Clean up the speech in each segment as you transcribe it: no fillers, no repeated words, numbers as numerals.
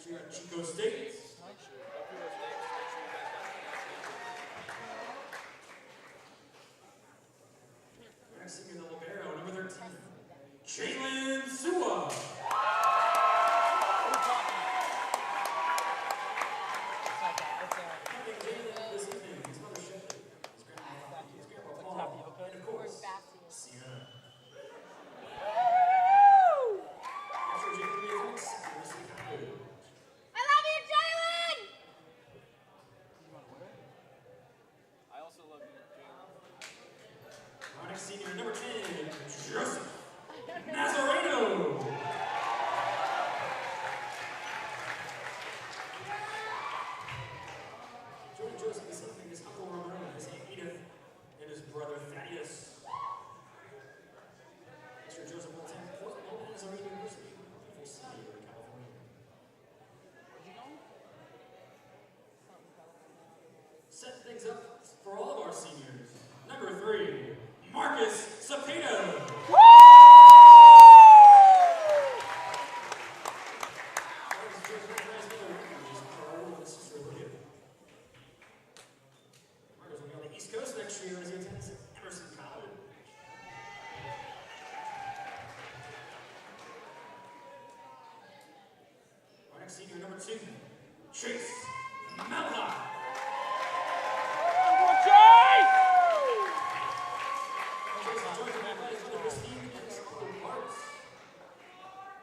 Next year at Chico State. Next senior, the libero, number 13, Jalen Sua. Senior number 10, Joseph Nazareno. Joining Joseph this evening is Uncle Ramon, his Aunt Edith, and his brother Thaddeus. Next year, Joseph will attend Portland Nazarene University, beautiful city in California. Set things up for all of our seniors. Number 3. Marcus Cepeda. Woo! Marcus will be on the East Coast next year as he attends Emerson College. Our next senior, number 2, Chase Malha.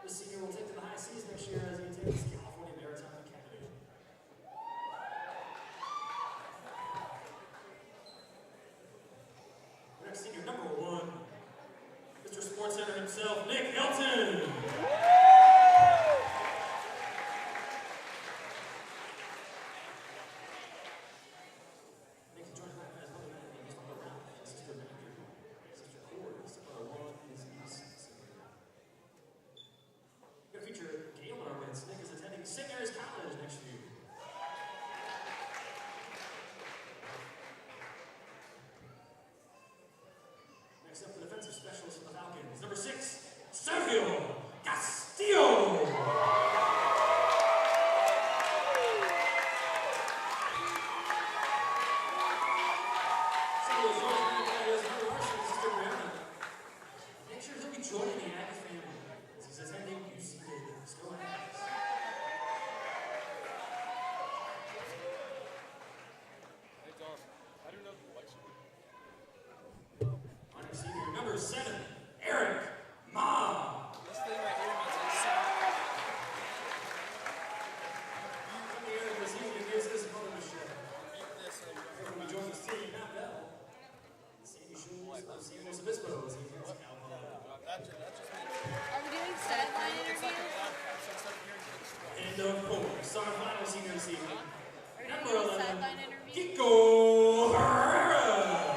This senior will take to the high seas next year as he attends California Maritime Academy. The next senior, number 1, Mr. Sports Center himself, Nick Hilton. Nick is attending St. Mary's College next year. Next up, the defensive specialist for the Falcons, number 6, Sergio Castillo. Make sure he'll be joining the Aggie family as he's attending UC Davis. Go ahead. Senior number 7, Eric Ma. This thing right here means it's sound. Eric this evening gives this mother a show. Beat this and Eric will be joined with Steve Mabel. Sandy Schultz of San Luis Obispo as he attends Calhoun. that just means Are we doing sideline it's like a interviews? podcast. It's like hearing good stuff. And of course, our final senior this evening, Are we number doing 11, sideline interviews? Kiko Herrera.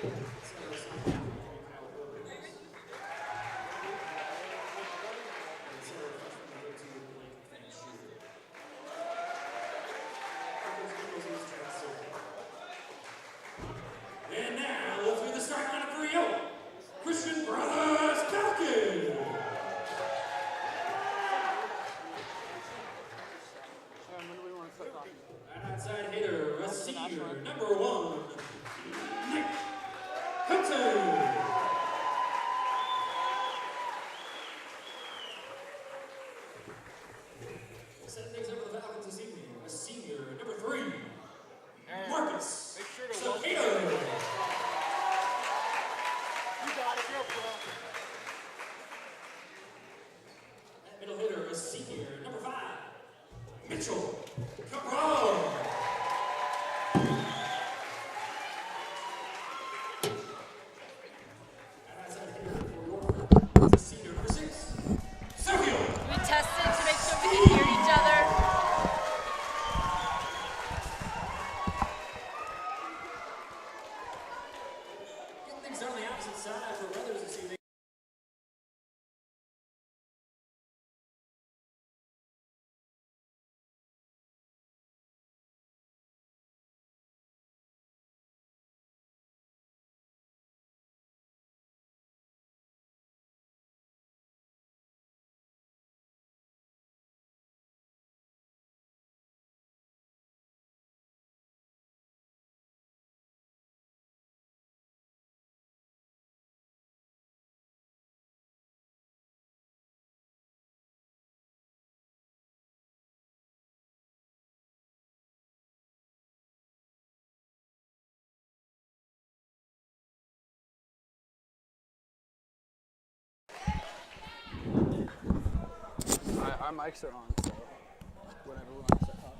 And now, let's do the start lineup for you. Christian Brothers Falcon. Right outside hitter, a senior, number 1, Nick Hudson. Setting things up for the Falcons this evening, a senior, number 3, Marcus Sapeto. Middle hitter, a senior, number 5, Mitchell Cabral. And outside hitter for York, a senior, number 6, Sergio. We tested to make sure we can hear each other. Getting things on the opposite side for Brothers this evening. Our mics are on, so whenever we want to start talking.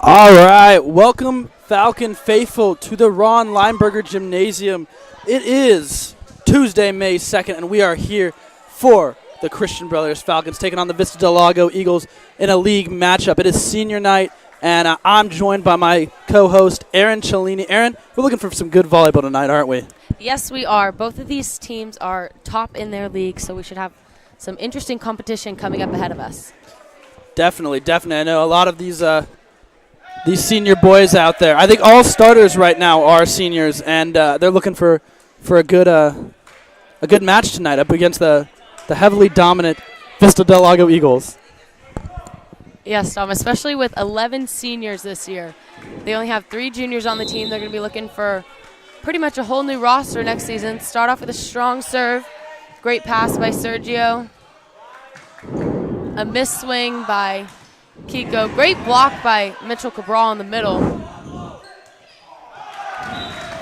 All right, welcome Falcon faithful to the Ron Lineberger Gymnasium. It is Tuesday, May 2nd, and we are here for the Christian Brothers Falcons taking on the Vista del Lago Eagles in a league matchup. It is senior night, and I'm joined by my co-host, Aaron Cellini. Aaron, we're looking for some good volleyball tonight, aren't we? Yes, we are. Both of these teams are top in their league, so we should have some interesting competition coming up ahead of us. Definitely. I know a lot of these senior boys out there. I think all starters right now are seniors, and they're looking for a good match tonight up against the heavily dominant Vista del Lago Eagles. Yes, Tom, especially with 11 seniors this year. They only have 3 juniors on the team. They're going to be looking for pretty much a whole new roster next season. Start off with a strong serve. Great pass by Sergio. A missed swing by Kiko. Great block by Mitchell Cabral in the middle.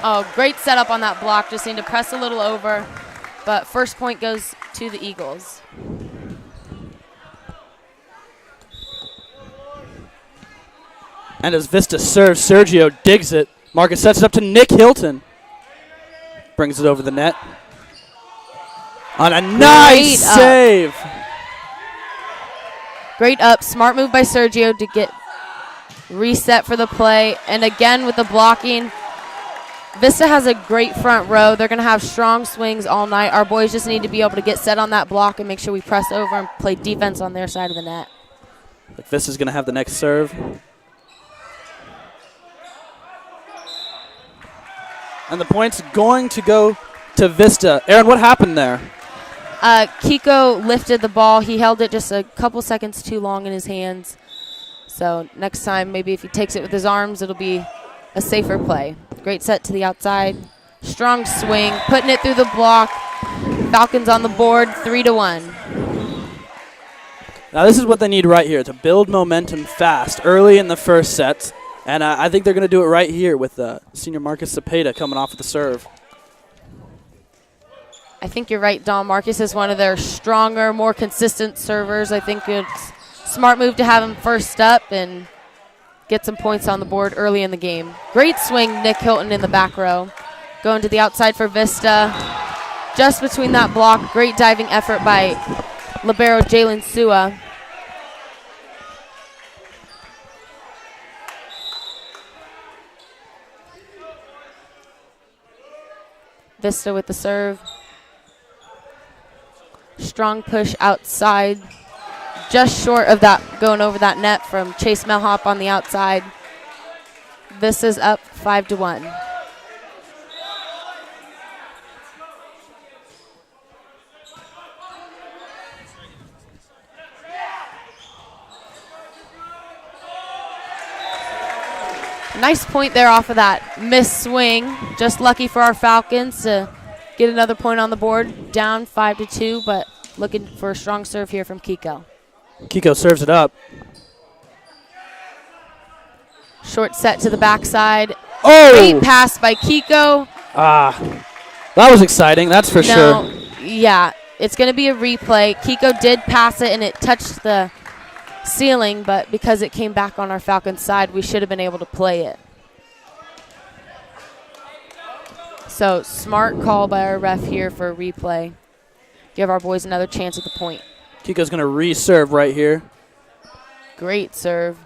Oh, great setup on that block. Just need to press a little over. But first point goes to the Eagles. And as Vista serves, Sergio digs it. Marcus sets it up to Nick Hilton. Brings it over the net. On a nice save. Great up. Smart move by Sergio to get reset for the play. And again with the blocking. Vista has a great front row. They're going to have strong swings all night. Our boys just need to be able to get set on that block and make sure we press over and play defense on their side of the net. Vista's going to have the next serve. And the point's going to go to Vista. Aaron, what happened there? Kiko lifted the ball. He held it just a couple seconds too long in his hands. So next time, maybe if he takes it with his arms, it'll be a safer play. Great set to the outside. Strong swing, putting it through the block. Falcons on the board, 3-1. Now this is what they need right here, to build momentum fast early in the first sets. And I think they're going to do it right here with senior Marcus Cepeda coming off with the serve. I think you're right, Don. Marcus is one of their stronger, more consistent servers. I think it's a smart move to have him first up and get some points on the board early in the game. Great swing, Nick Hilton in the back row. Going to the outside for Vista. Just between that block, great diving effort by libero Jalen Sua. Vista with the serve. Strong push outside. Just short of that, going over that net from Chase Melhop on the outside. Vista's up 5-1. Nice point there off of that missed swing. Just lucky for our Falcons to get another point on the board. Down 5-2, but looking for a strong serve here from Kiko. Kiko serves it up. Short set to the backside. Oh! Great pass by Kiko. That was exciting, that's for sure. Yeah, it's going to be a replay. Kiko did pass it, and it touched the ceiling, but because it came back on our Falcons side, we should have been able to play it. So smart call by our ref here for a replay. Give our boys another chance at the point. Kiko's going to re-serve right here. Great serve.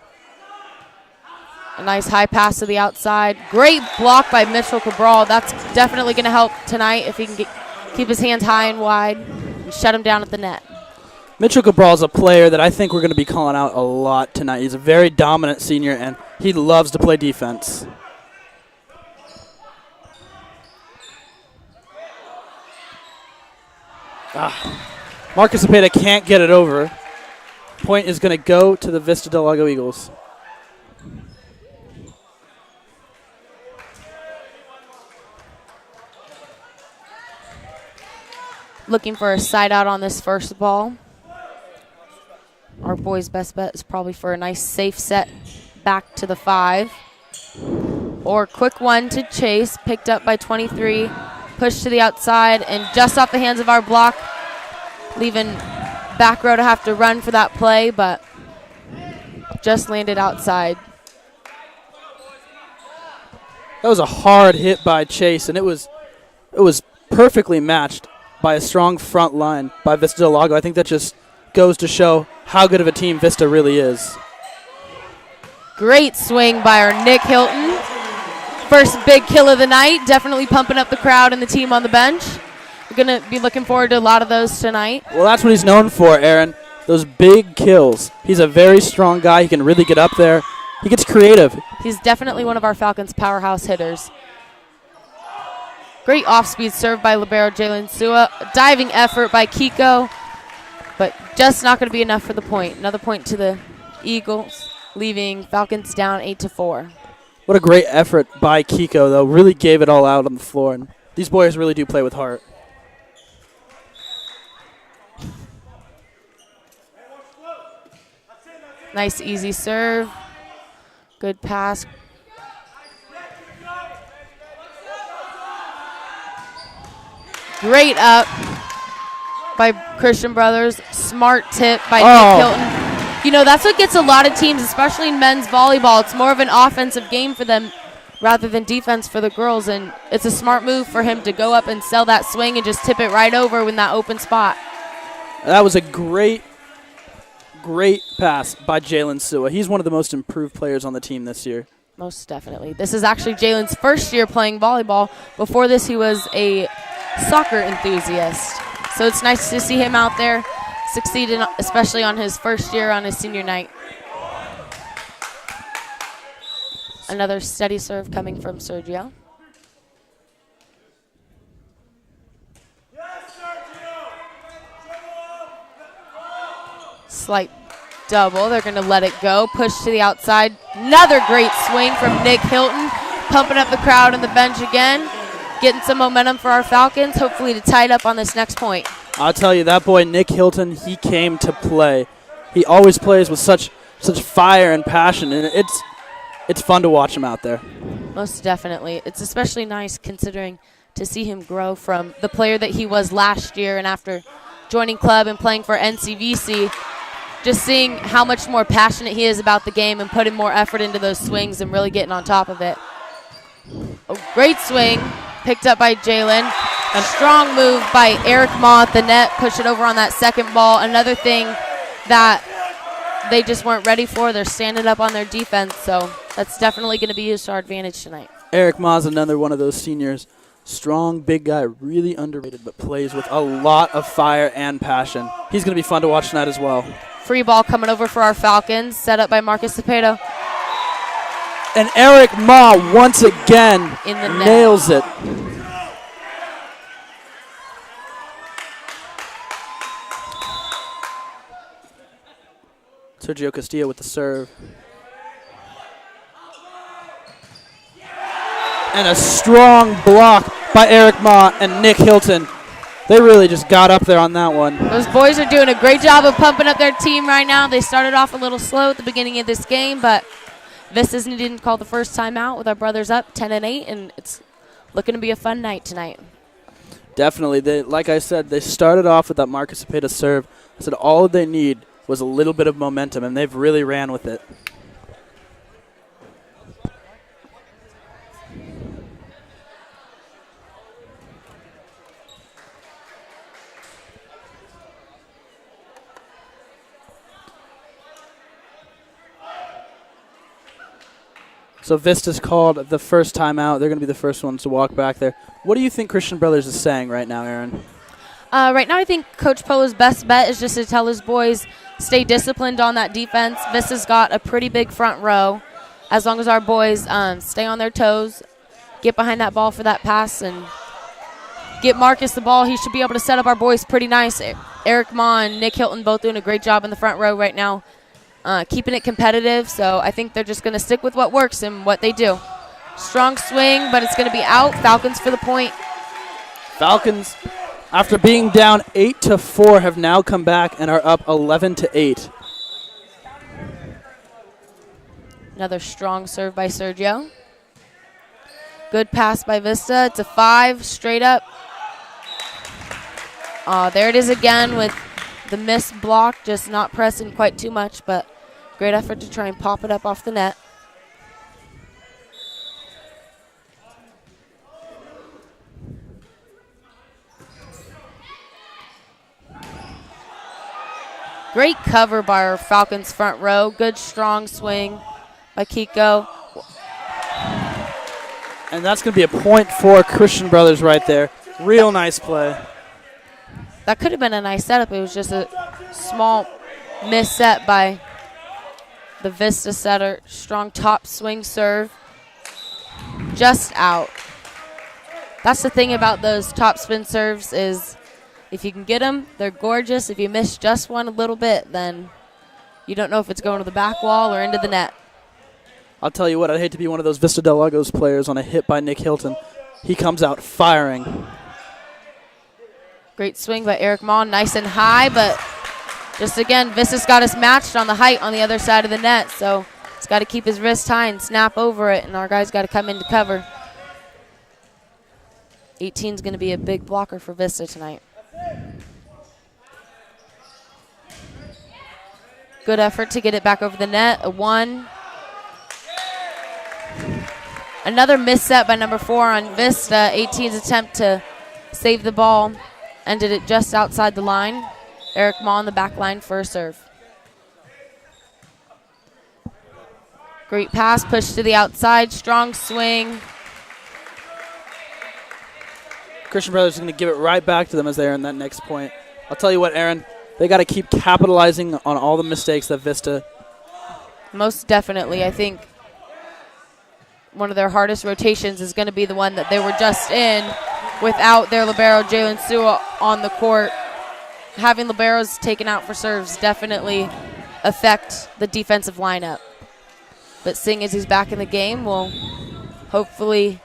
A nice high pass to the outside. Great block by Mitchell Cabral. That's definitely going to help tonight if he can keep his hands high and wide and shut him down at the net. Mitchell Cabral is a player that I think we're going to be calling out a lot tonight. He's a very dominant senior, and he loves to play defense. Marcus Cepeda can't get it over. Point is going to go to the Vista del Lago Eagles. Looking for a side out on this first ball. Our boys' best bet is probably for a nice safe set back to the 5. Or quick one to Chase, picked up by 23. Push to the outside and just off the hands of our block, leaving back row to have to run for that play, but just landed outside. That was a hard hit by Chase, and it was perfectly matched by a strong front line by Vista del Lago. I think that just goes to show how good of a team Vista really is. Great swing by our Nick Hilton. First big kill of the night, definitely pumping up the crowd and the team on the bench. We're going to be looking forward to a lot of those tonight. Well, that's what he's known for, Aaron, those big kills. He's a very strong guy. He can really get up there. He gets creative. He's definitely one of our Falcons' powerhouse hitters. Great off-speed serve by libero Jalen Sua. Diving effort by Kiko, but just not going to be enough for the point. Another point to the Eagles, leaving Falcons down 8-4. What a great effort by Kiko, though. Really gave it all out on the floor. And these boys really do play with heart. Nice easy serve. Good pass. Great up by Christian Brothers. Smart tip by Nick Hilton. You know, that's what gets a lot of teams, especially in men's volleyball. It's more of an offensive game for them rather than defense for the girls. And it's a smart move for him to go up and sell that swing and just tip it right over in that open spot. That was a great great pass by Jalen Sua. He's one of the most improved players on the team this year. Most definitely. This is actually Jalen's first year playing volleyball. Before this, he was a soccer enthusiast. So it's nice to see him out there succeeding, especially on his first year on his senior night. Another steady serve coming from Sergio. Slight double. They're going to let it go. Push to the outside. Another great swing from Nick Hilton. Pumping up the crowd and the bench again. Getting some momentum for our Falcons, hopefully to tie it up on this next point. I'll tell you, that boy Nick Hilton, he came to play. He always plays with such fire and passion, and it's fun to watch him out there. Most definitely. It's especially nice considering to see him grow from the player that he was last year, and after joining club and playing for NCVC, just seeing how much more passionate he is about the game and putting more effort into those swings and really getting on top of it. A great swing, picked up by Jalen. A strong move by Eric Ma at the net, push it over on that second ball. Another thing that they just weren't ready for, they're standing up on their defense, so that's definitely going to be used to our advantage tonight. Eric Ma is another one of those seniors. Strong, big guy, really underrated, but plays with a lot of fire and passion. He's going to be fun to watch tonight as well. Free ball coming over for our Falcons, set up by Marcus Cepeda. And Eric Ma, once again, In the net. nails it. Sergio Castillo with the serve. And a strong block by Eric Ma and Nick Hilton. They really just got up there on that one. Those boys are doing a great job of pumping up their team right now. They started off a little slow at the beginning of this game, but Vista's didn't call the first time out with our brothers up 10-8, and it's looking to be a fun night tonight. Definitely. Like I said, they started off with that Marcus Cepeda serve. I said all they need was a little bit of momentum, and they've really ran with it. So Vista's called the first time out. They're going to be the first ones to walk back there. What do you think Christian Brothers is saying right now, Aaron? Right now I think Coach Polo's best bet is just to tell his boys stay disciplined on that defense. Vista's got a pretty big front row. As long as our boys stay on their toes, get behind that ball for that pass, and get Marcus the ball, he should be able to set up our boys pretty nice. Eric Ma and Nick Hilton both doing a great job in the front row right now, keeping it competitive. So I think they're just going to stick with what works and what they do. Strong swing, but it's going to be out. Falcons for the point. Falcons, after being down 8-4, have now come back and are up 11-8. Another strong serve by Sergio. Good pass by Vista. It's a 5, straight up. There it is again with the missed block, just not pressing quite too much, but great effort to try and pop it up off the net. Great cover by our Falcons front row. Good strong swing by Kiko. And that's going to be a point for Christian Brothers right there. Real nice play. That could have been a nice setup. It was just a small misset by the Vista setter. Strong top swing serve. Just out. That's the thing about those top spin serves is if you can get them, they're gorgeous. If you miss just one a little bit, then you don't know if it's going to the back wall or into the net. I'll tell you what, I'd hate to be one of those Vista Del Lagos players on a hit by Nick Hilton. He comes out firing. Great swing by Eric Ma, nice and high, but just again, Vista's got us matched on the height on the other side of the net, so he's got to keep his wrist high and snap over it, and our guys got to come in to cover. 18's going to be a big blocker for Vista tonight. Good effort to get it back over the net, a 1. Another misset by number 4 on Vista. 18's attempt to save the ball ended it just outside the line. Eric Ma on the back line for a serve. Great pass, push to the outside, strong swing. Christian Brothers is going to give it right back to them as they earn that next point. I'll tell you what, Aaron, they got to keep capitalizing on all the mistakes that Vista. Most definitely. I think one of their hardest rotations is going to be the one that they were just in without their libero, Jalen Sewell, on the court. Having liberos taken out for serves definitely affect the defensive lineup. But seeing as he's back in the game, will hopefully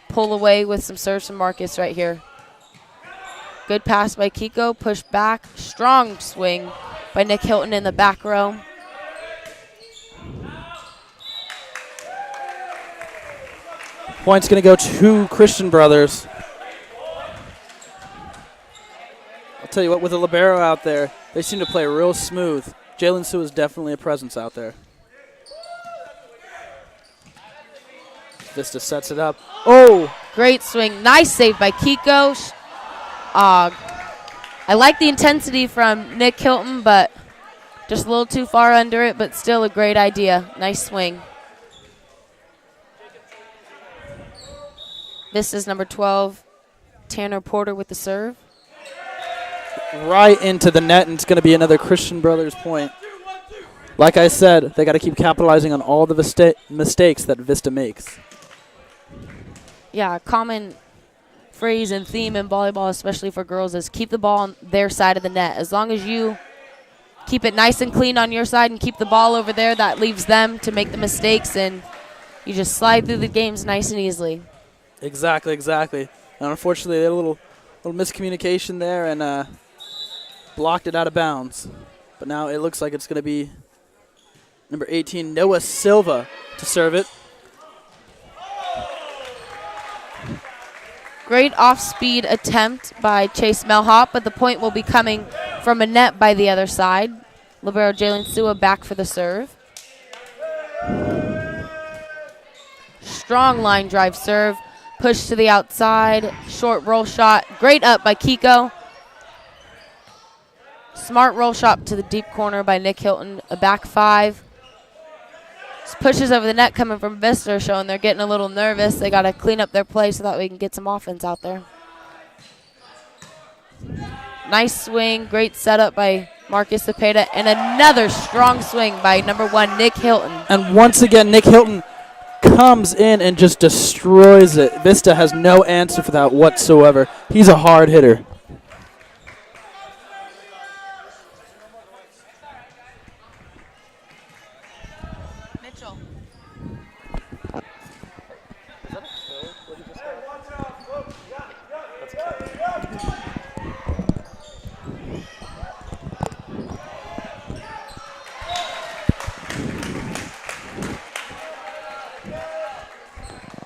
pull away with some serves from Marcus right here. Good pass by Kiko, push back, strong swing by Nick Hilton in the back row. Point's going to go to Christian Brothers. I'll tell you what, with a libero out there, they seem to play real smooth. Jalen Sue is definitely a presence out there. Vista sets it up. Oh! Great swing. Nice save by Kiko. I like the intensity from Nick Hilton, but just a little too far under it, but still a great idea. Nice swing. This is number 12, Tanner Porter with the serve. Right into the net, and it's going to be another Christian Brothers point. Like I said, they got to keep capitalizing on all the mistakes that Vista makes. Yeah, a common phrase and theme in volleyball, especially for girls, is keep the ball on their side of the net. As long as you keep it nice and clean on your side and keep the ball over there, that leaves them to make the mistakes, and you just slide through the games nice and easily. Exactly. And unfortunately, they had a little miscommunication there and blocked it out of bounds. But now it looks like it's going to be number 18, Noah Silva, to serve it. Great off-speed attempt by Chase Melhop, but the point will be coming from a net by the other side. Libero Jalen Sua back for the serve. Strong line drive serve. Push to the outside. Short roll shot. Great up by Kiko. Smart roll shot to the deep corner by Nick Hilton. A back five. Pushes over the net coming from Vista, showing they're getting a little nervous. They got to clean up their play so that we can get some offense out there. Nice swing. Great setup by Marcus Cepeda. And another strong swing by number 1, Nick Hilton. And once again, Nick Hilton comes in and just destroys it. Vista has no answer for that whatsoever. He's a hard hitter.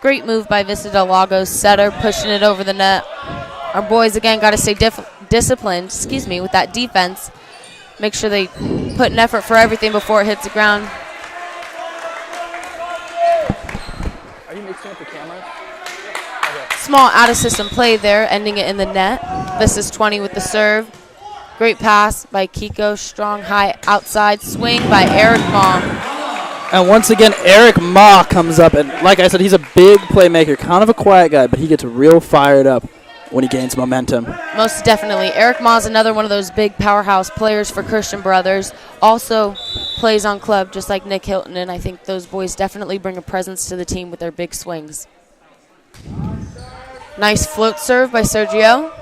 Great move by Vista del Lago. Setter pushing it over the net. Our boys, again, got to stay disciplined, with that defense. Make sure they put an effort for everything before it hits the ground. Are you mixing up the camera? Small out-of-system play there, ending it in the net. Vista's 20 with the serve. Great pass by Kiko. Strong, high outside swing by Eric Ma. And once again, Eric Ma comes up, and like I said, he's a big playmaker, kind of a quiet guy, but he gets real fired up when he gains momentum. Most definitely. Eric Ma is another one of those big powerhouse players for Christian Brothers. Also plays on club just like Nick Hilton, and I think those boys definitely bring a presence to the team with their big swings. Nice float serve by Sergio.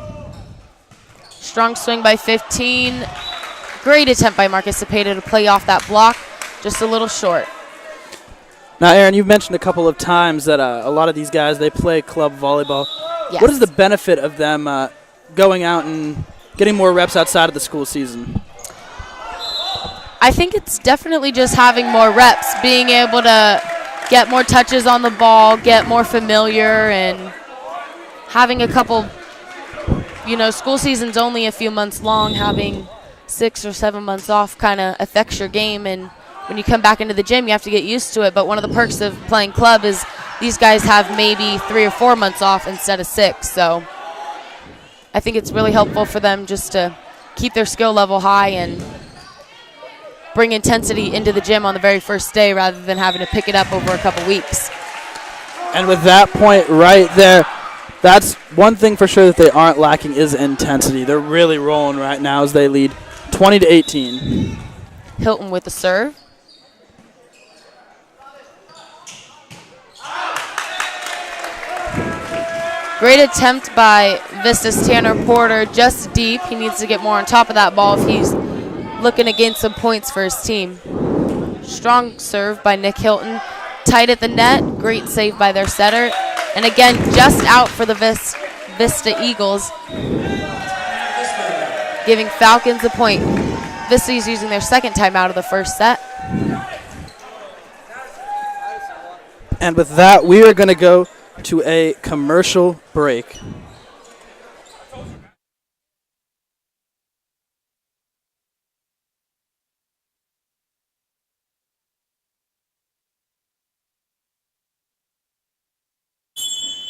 Strong swing by 15. Great attempt by Marcus Cepeda to play off that block. Just a little short. Now, Aaron, you've mentioned a couple of times that a lot of these guys, they play club volleyball. Yes. What is the benefit of them going out and getting more reps outside of the school season? I think it's definitely just having more reps, being able to get more touches on the ball, get more familiar, and having a couple, school season's only a few months long. Having 6 or 7 months off kind of affects your game, and when you come back into the gym, you have to get used to it. But one of the perks of playing club is these guys have maybe 3 or 4 months off instead of 6. So I think it's really helpful for them just to keep their skill level high and bring intensity into the gym on the very first day rather than having to pick it up over a couple weeks. And with that point right there, that's one thing for sure that they aren't lacking is intensity. They're really rolling right now as they lead 20-18. Hilton with the serve. Great attempt by Vista's Tanner Porter, just deep. He needs to get more on top of that ball if he's looking to gain some points for his team. Strong serve by Nick Hilton. Tight at the net, great save by their setter. And again, just out for the Vista Eagles, giving Falcons a point. Vista is using their second timeout of the first set. And with that, we are going to go to a commercial break.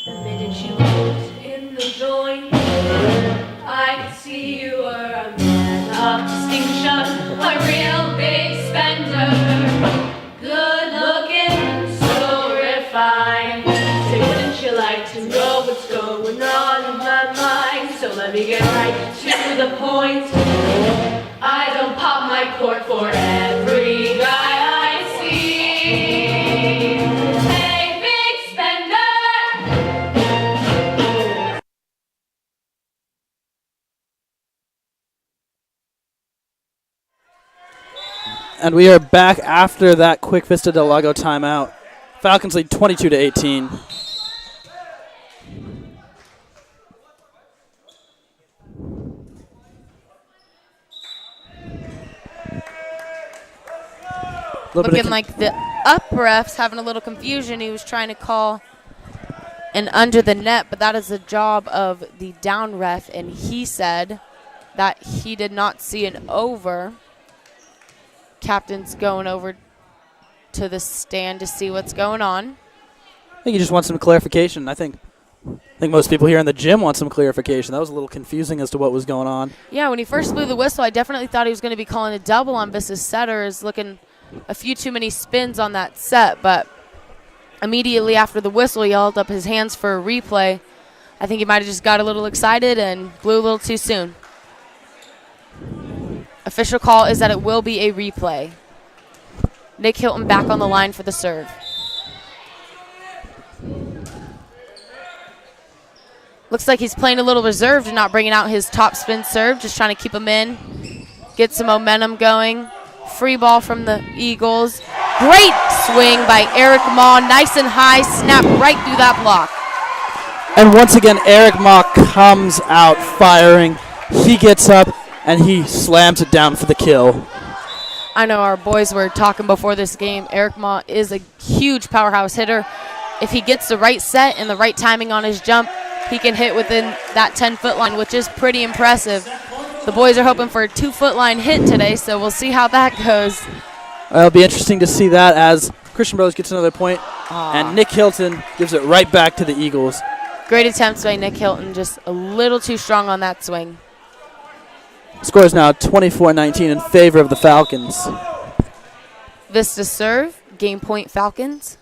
The minute you walked in the joint, I could see you were a man of distinction, a real big spender, good looking, so refined. Say, wouldn't you like to know what's going on in my mind? So let me get right to the point. I don't pop my cork for every guy I see. Hey, big spender! And we are back after that quick Vista del Lago timeout. Falcons lead 22-18. Looking like the up ref's having a little confusion. He was trying to call an under the net, but that is the job of the down ref, and he said that he did not see an over. Captain's going over to the stand to see what's going on. I think he just wants some clarification. I think most people here in the gym want some clarification. That was a little confusing as to what was going on. Yeah, when he first blew the whistle, I definitely thought he was going to be calling a double on Vista's setter. Is looking a few too many spins on that set, but immediately after the whistle, he held up his hands for a replay. I think he might have just got a little excited and blew a little too soon. Official call is that it will be a replay. Nick Hilton back on the line for the serve. Looks like he's playing a little reserved and not bringing out his top spin serve, just trying to keep him in, get some momentum going. Free ball from the Eagles. Great swing by Eric Ma, nice and high, snap right through that block. And once again, Eric Ma comes out firing. He gets up and he slams it down for the kill. I know our boys were talking before this game. Eric Ma is a huge powerhouse hitter. If he gets the right set and the right timing on his jump, he can hit within that 10-foot line, which is pretty impressive. The boys are hoping for a 2-foot line hit today, so we'll see how that goes. It'll be interesting to see that as Christian Brothers gets another point, and Nick Hilton gives it right back to the Eagles. Great attempts by Nick Hilton, just a little too strong on that swing. Score is now 24-19 in favor of the Falcons. Vista serve, game point Falcons.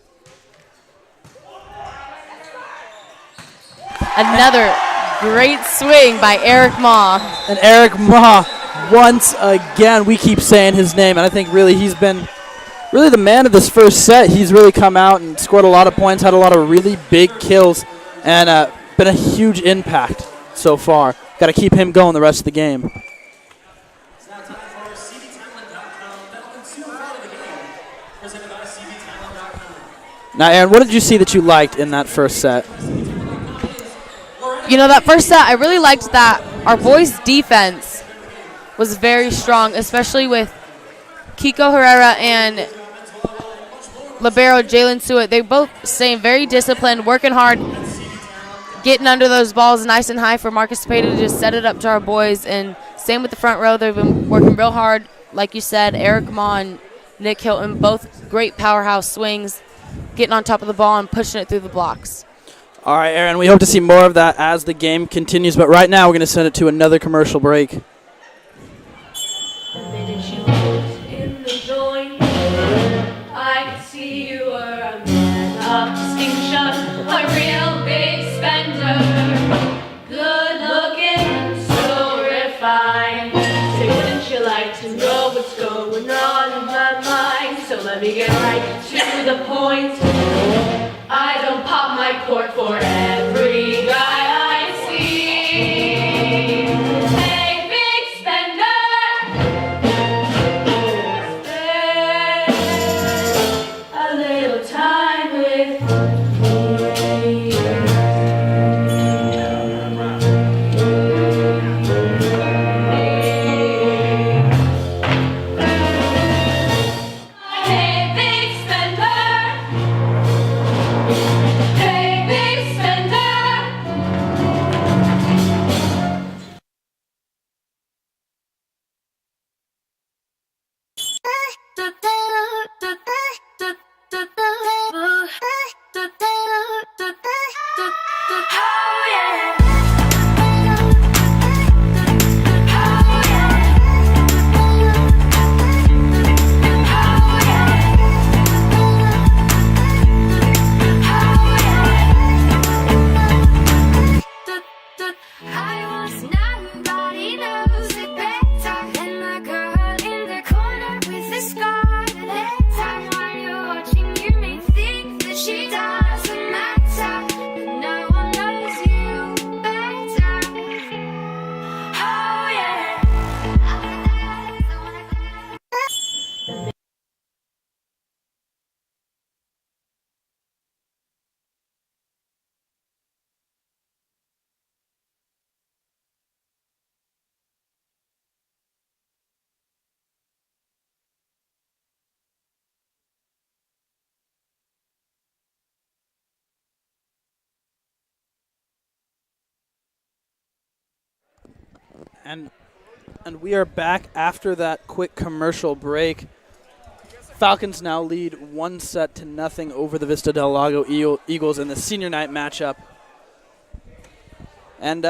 Another great swing by Eric Ma. And Eric Ma, once again, we keep saying his name, and I think really he's been really the man of this first set. He's really come out and scored a lot of points, had a lot of really big kills, and been a huge impact so far. Got to keep him going the rest of the game. It's now time for CBTalent.com. Falcons Super Volley of the game, presented by CBTalent.com. Now, Aaron, what did you see that you liked in that first set? You know, that first set, I really liked that our boys' defense was very strong, especially with Kiko Herrera and libero Jalen Suet. They both staying very disciplined, working hard, getting under those balls nice and high for Marcus Cepeda to just set it up to our boys. And same with the front row. They've been working real hard. Like you said, Eric Ma and Nick Hilton, both great powerhouse swings, getting on top of the ball and pushing it through the blocks. All right, Aaron, we hope to see more of that as the game continues, but right now we're going to send it to another commercial break. The minute you walked in the right to the point. I don't pop my cork for every guy I see. Hey, big spender, spend a little time with me. Hey, big spender. Hey, big spender. Oh yeah. I was nobody knows it better than the girl in the corner with the scarlet letter. While you're watching, you may think that she doesn't matter, but no one knows you better. Oh yeah. And we are back after that quick commercial break. Falcons now lead 1-0 over the Vista del Lago Eagles in the senior night matchup. And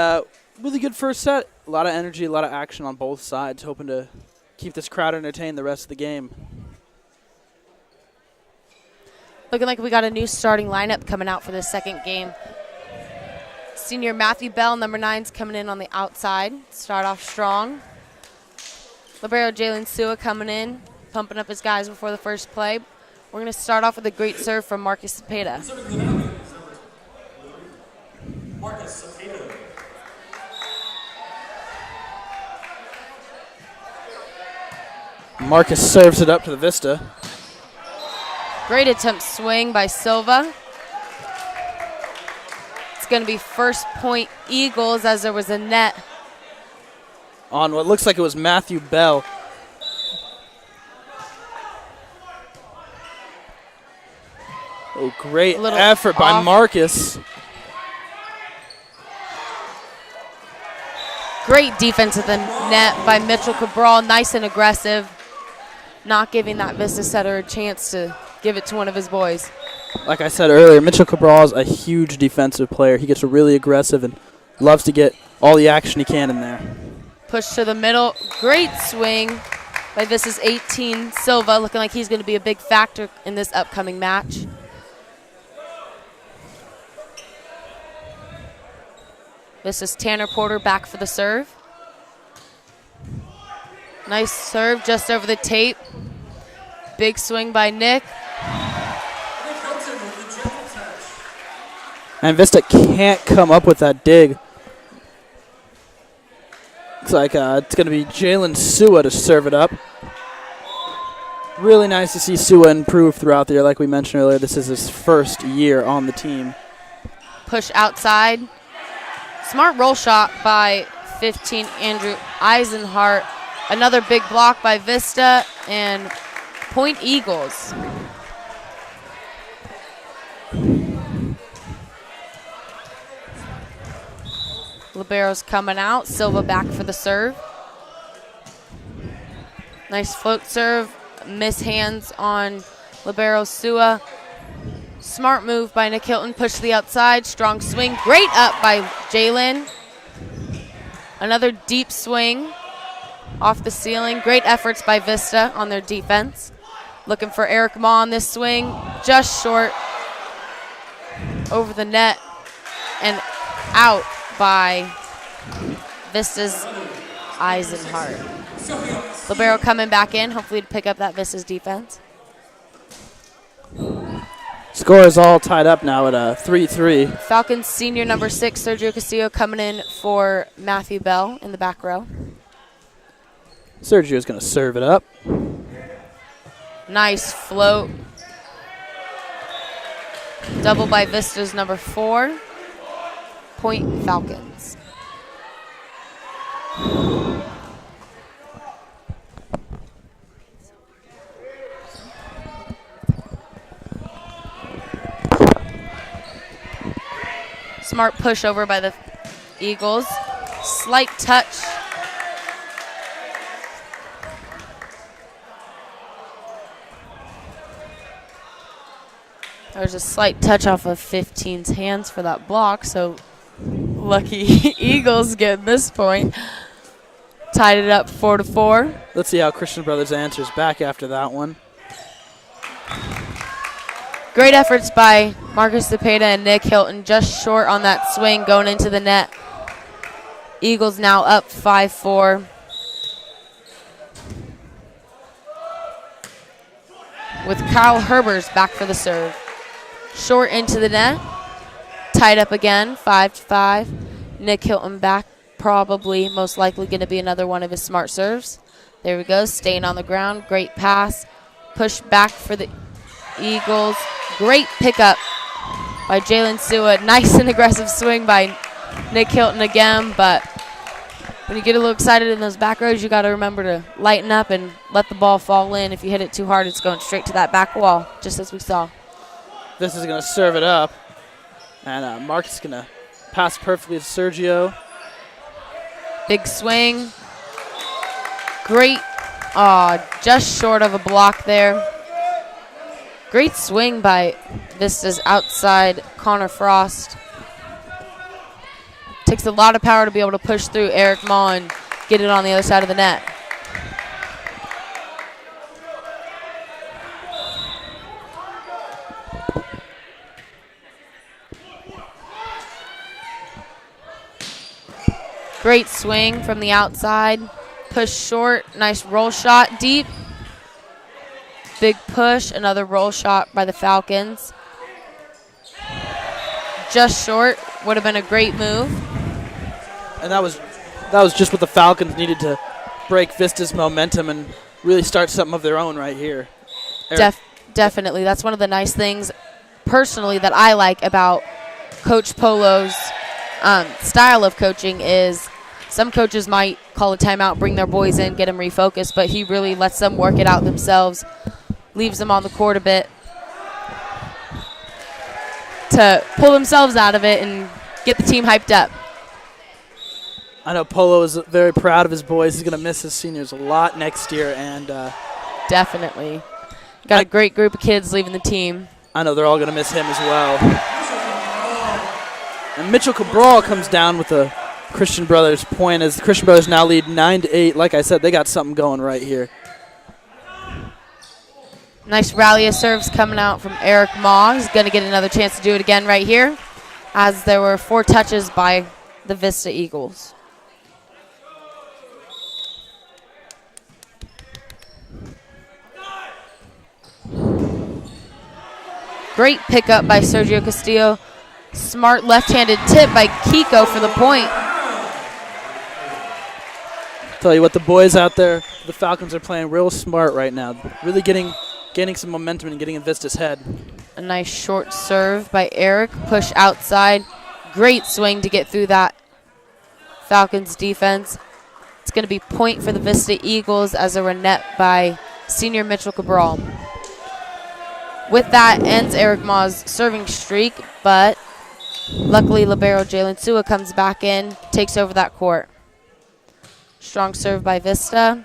really good first set. A lot of energy, a lot of action on both sides, hoping to keep this crowd entertained the rest of the game. Looking like we got a new starting lineup coming out for the second game. Senior Matthew Bell, number 9's coming in on the outside. Start off strong. Libero Jalen Sua coming in, pumping up his guys before the first play. We're going to start off with a great serve from Marcus Cepeda. Marcus Cepeda. Marcus serves it up to the Vista. Great attempt swing by Silva. It's going to be first point Eagles as there was a net. On what looks like it was Matthew Bell. Oh, great effort by Marcus. Great defense at the net by Mitchell Cabral. Nice and aggressive. Not giving that Vista setter a chance to give it to one of his boys. Like I said earlier, Mitchell Cabral is a huge defensive player. He gets really aggressive and loves to get all the action he can in there. Push to the middle. Great swing by Vista's 18, Silva, looking like he's going to be a big factor in this upcoming match. Vista's Tanner Porter back for the serve. Nice serve just over the tape. Big swing by Nick. And Vista can't come up with that dig. Looks like it's going to be Jalen Sua to serve it up. Really nice to see Sua improve throughout the year. Like we mentioned earlier, this is his first year on the team. Push outside. Smart roll shot by 15, Andrew Eisenhart. Another big block by Vista, and point Eagles. Libero's coming out. Silva back for the serve. Nice float serve. Miss hands on Libero Sua. Smart move by Nick Hilton. Push to the outside. Strong swing. Great up by Jalen. Another deep swing off the ceiling. Great efforts by Vista on their defense. Looking for Eric Ma on this swing. Just short. Over the net. And out by Vista's Eisenhart. Libero coming back in, hopefully to pick up that Vista's defense. Score is all tied up now at 3-3. Falcons senior number 6, Sergio Castillo, coming in for Matthew Bell in the back row. Sergio's going to serve it up. Nice float. Double by Vista's number 4. Point Falcons. Smart push over by the Eagles. Slight touch. There's a slight touch off of 15's hands for that block, so lucky Eagles get this point. Tied it up 4-4. Let's see how Christian Brothers answers back after that one. Great efforts by Marcus Cepeda and Nick Hilton, just short on that swing going into the net. Eagles now up 5-4. With Kyle Herbers back for the serve. Short into the net. Tied up again, 5-5. Nick Hilton back, probably most likely going to be another one of his smart serves. There we go, staying on the ground. Great pass. Push back for the Eagles. Great pickup by Jalen Sua. Nice and aggressive swing by Nick Hilton again, but when you get a little excited in those back rows, you got to remember to lighten up and let the ball fall in. If you hit it too hard, it's going straight to that back wall, just as we saw. This is going to serve it up, and Marcus is going to pass perfectly to Sergio. Big swing. Great, just short of a block there. Great swing by Vista's outside Connor Frost. Takes a lot of power to be able to push through Eric Maw and get it on the other side of the net. Great swing from the outside. Push short, nice roll shot deep. Big push, another roll shot by the Falcons. Just short, would have been a great move. And that was just what the Falcons needed to break Vista's momentum and really start something of their own right here. Definitely, that's one of the nice things personally that I like about Coach Polo's style of coaching is some coaches might call a timeout, bring their boys in, get them refocused, but he really lets them work it out themselves. Leaves them on the court a bit to pull themselves out of it and get the team hyped up. I know Polo is very proud of his boys. He's going to miss his seniors a lot next year. And definitely. Got a great group of kids leaving the team. I know they're all going to miss him as well. And Mitchell Cabral comes down with a Christian Brothers point as the Christian Brothers now lead 9-8. Like I said, they got something going right here. Nice rally of serves coming out from Eric Maw. He's going to get another chance to do it again right here, as there were 4 touches by the Vista Eagles. Great pickup by Sergio Castillo. Smart left-handed tip by Kiko for the point. Tell you what, the boys out there, the Falcons are playing real smart right now. Really gaining some momentum and getting in Vista's head. A nice short serve by Eric. Push outside. Great swing to get through that Falcons defense. It's going to be point for the Vista Eagles as a net by senior Mitchell Cabral. With that ends Eric Maw's serving streak, but luckily libero Jalen Sua comes back in, takes over that court. Strong serve by Vista.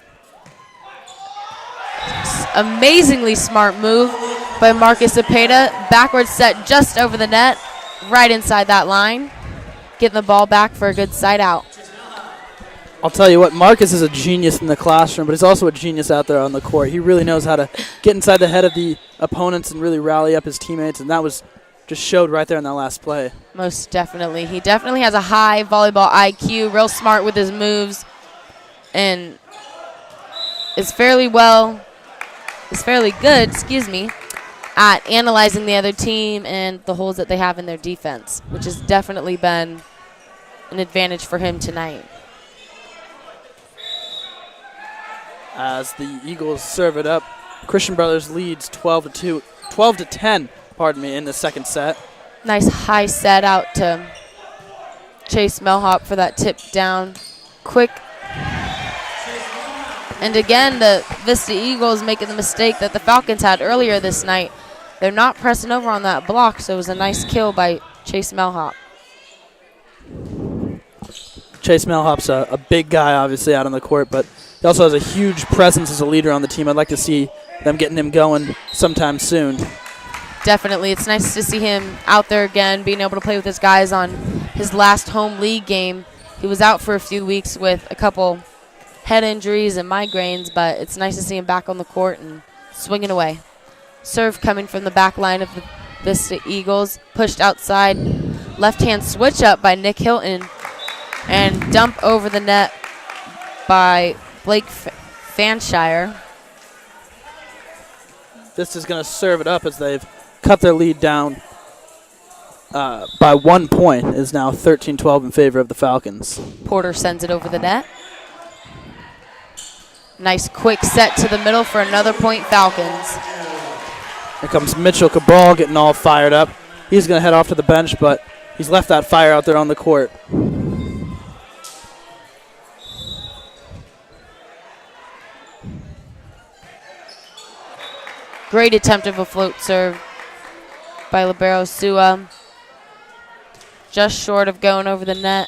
Amazingly smart move by Marcus Cepeda. Backward set just over the net, right inside that line. Getting the ball back for a good side out. I'll tell you what, Marcus is a genius in the classroom, but he's also a genius out there on the court. He really knows how to get inside the head of the opponents and really rally up his teammates, and that was just showed right there in that last play. Most definitely. He definitely has a high volleyball IQ, real smart with his moves, and is fairly good, at analyzing the other team and the holes that they have in their defense, which has definitely been an advantage for him tonight. As the Eagles serve it up, Christian Brothers leads 12-10, pardon me, in the second set. Nice high set out to Chase Melhop for that tip down. Quick. And again, the Vista Eagles making the mistake that the Falcons had earlier this night. They're not pressing over on that block, so it was a nice kill by Chase Melhop. Chase Melhop's a big guy, obviously, out on the court, but he also has a huge presence as a leader on the team. I'd like to see them getting him going sometime soon. Definitely. It's nice to see him out there again, being able to play with his guys on his last home league game. He was out for a few weeks with a couple head injuries and migraines, but it's nice to see him back on the court and swinging away. Serve coming from the back line of the Vista Eagles. Pushed outside. Left-hand switch up by Nick Hilton. And dump over the net by Blake Fanshire. Vista's going to serve it up as they've cut their lead down by 1 point. It is now 13-12 in favor of the Falcons. Porter sends it over the net. Nice quick set to the middle for another point, Falcons. Here comes Mitchell Cabral getting all fired up. He's going to head off to the bench, but he's left that fire out there on the court. Great attempt of a float serve by Libero Sua. Just short of going over the net.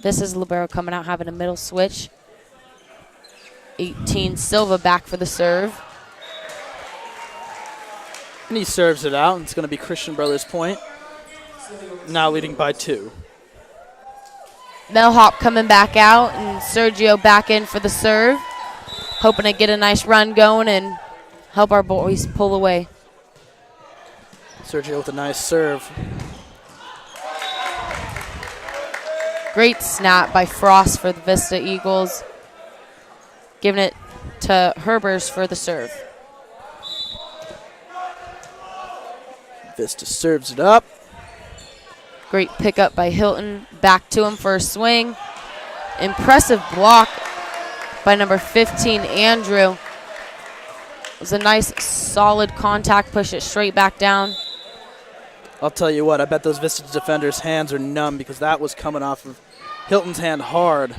This is Libero coming out having a middle switch. 18 Silva back for the serve. And he serves it out. It's going to be Christian Brothers' point. Now leading by 2. Melhop coming back out and Sergio back in for the serve. Hoping to get a nice run going and help our boys pull away. Sergio with a nice serve. Great snap by Frost for the Vista Eagles. Giving it to Herbers for the serve. Vista serves it up. Great pickup by Hilton. Back to him for a swing. Impressive block by number 15, Andrew. It was a nice, solid contact, push it straight back down. I'll tell you what, I bet those Vista defenders' hands are numb because that was coming off of Hilton's hand hard.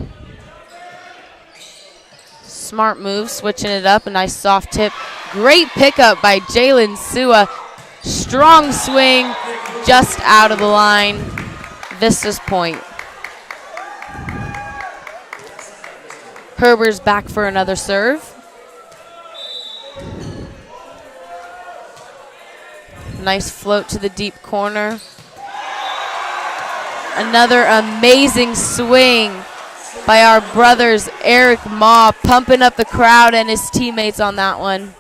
Smart move, switching it up, a nice soft tip. Great pickup by Jalen Sua. Strong swing, just out of the line. Vista's point. Herber's back for another serve. Nice float to the deep corner. Another amazing swing by our brothers, Eric Ma, pumping up the crowd and his teammates on that one.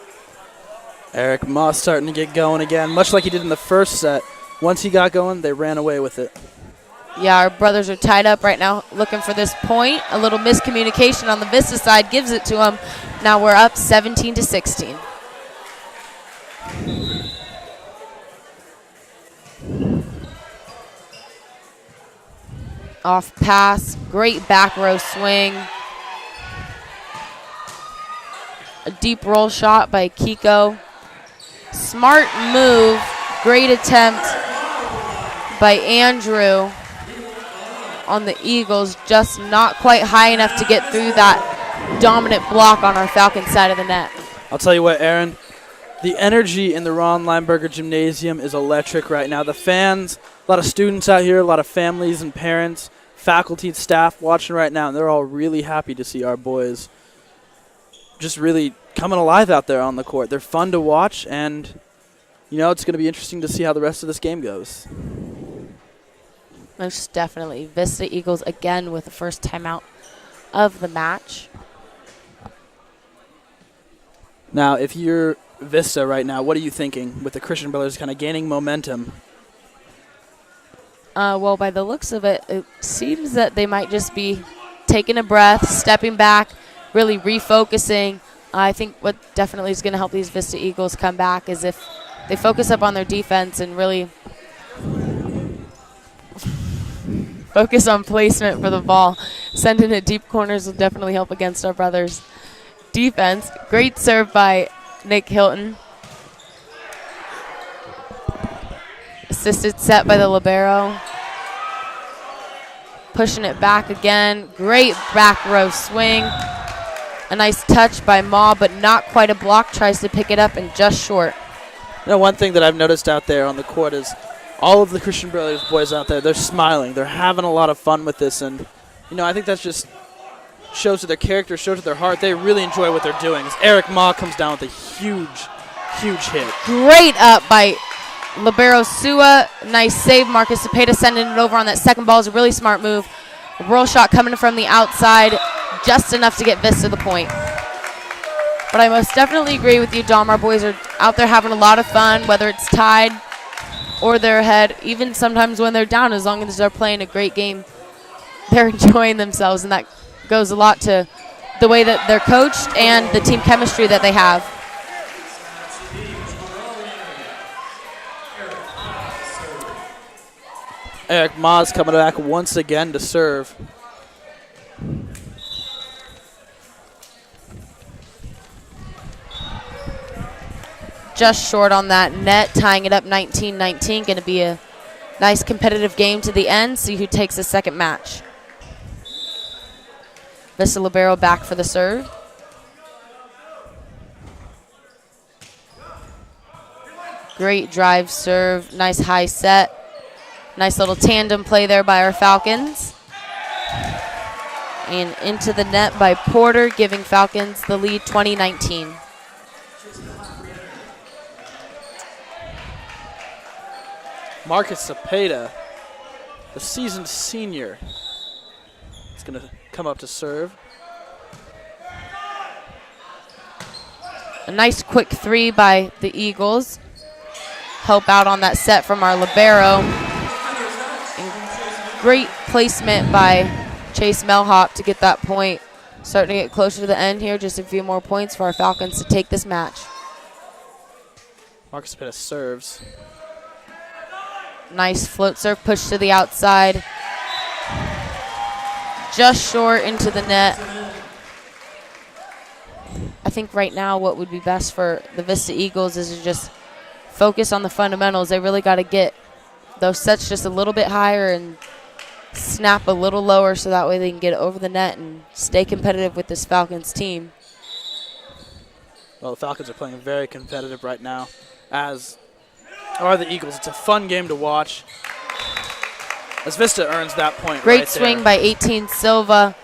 Eric Moss starting to get going again, much like he did in the first set. Once he got going, they ran away with it. Yeah, our brothers are tied up right now looking for this point. A little miscommunication on the Vista side gives it to them. Now we're up 17-16. Off pass, great back row swing. A deep roll shot by Kiko. Smart move, great attempt by Andrew on the Eagles, just not quite high enough to get through that dominant block on our Falcon side of the net. I'll tell you what, Aaron, the energy in the Ron Lineberger Gymnasium is electric right now. The fans, a lot of students out here, a lot of families and parents, faculty and staff watching right now, and they're all really happy to see our boys just really coming alive out there on the court. They're fun to watch, and, you know, it's going to be interesting to see how the rest of this game goes. Most definitely. Vista Eagles again with the first timeout of the match. Now, if you're Vista right now, what are you thinking with the Christian Brothers kind of gaining momentum? Well, by the looks of it, it seems that they might just be taking a breath, stepping back, really refocusing. I think what definitely is going to help these Vista Eagles come back is if they focus up on their defense and really focus on placement for the ball. Sending it deep corners will definitely help against our brothers' defense. Great serve by Nick Hilton. Assisted set by the libero. Pushing it back again. Great back row swing. A nice touch by Ma, but not quite a block. Tries to pick it up and just short. You know, one thing that I've noticed out there on the court is all of the Christian Brothers boys out there, they're smiling. They're having a lot of fun with this. And, you know, I think that just shows to their character, shows to their heart. They really enjoy what they're doing. As Eric Ma comes down with a huge hit. Great up by libero Sua. Nice save. Marcus Cepeda sending it over on that second ball is a really smart move. A roll shot coming from the outside, just enough to get Vista the point. But I most definitely agree with you, Dom. Our boys are out there having a lot of fun, whether it's tied or they're ahead, even sometimes when they're down, as long as they're playing a great game, they're enjoying themselves, and that goes a lot to the way that they're coached and the team chemistry that they have. Eric Ma's coming back once again to serve. Just short on that net, tying it up 19-19. Going to be a nice competitive game to the end. See who takes the second match. Vista libero back for the serve. Great drive serve, nice high set. Nice little tandem play there by our Falcons. And into the net by Porter, giving Falcons the lead 20-19. Marcus Cepeda, the seasoned senior, is going to come up to serve. A nice quick three by the Eagles. Help out on that set from our libero. And great placement by Chase Melhop to get that point. Starting to get closer to the end here. Just a few more points for our Falcons to take this match. Marcus Cepeda serves. Nice float serve, push to the outside. Just short into the net. I think right now what would be best for the Vista Eagles is to just focus on the fundamentals. They really got to get those sets just a little bit higher and snap a little lower so that way they can get over the net and stay competitive with this Falcons team. Well, the Falcons are playing very competitive right now, as are the Eagles. It's a fun game to watch, as Vista earns that point. Great swing by 18 Silva.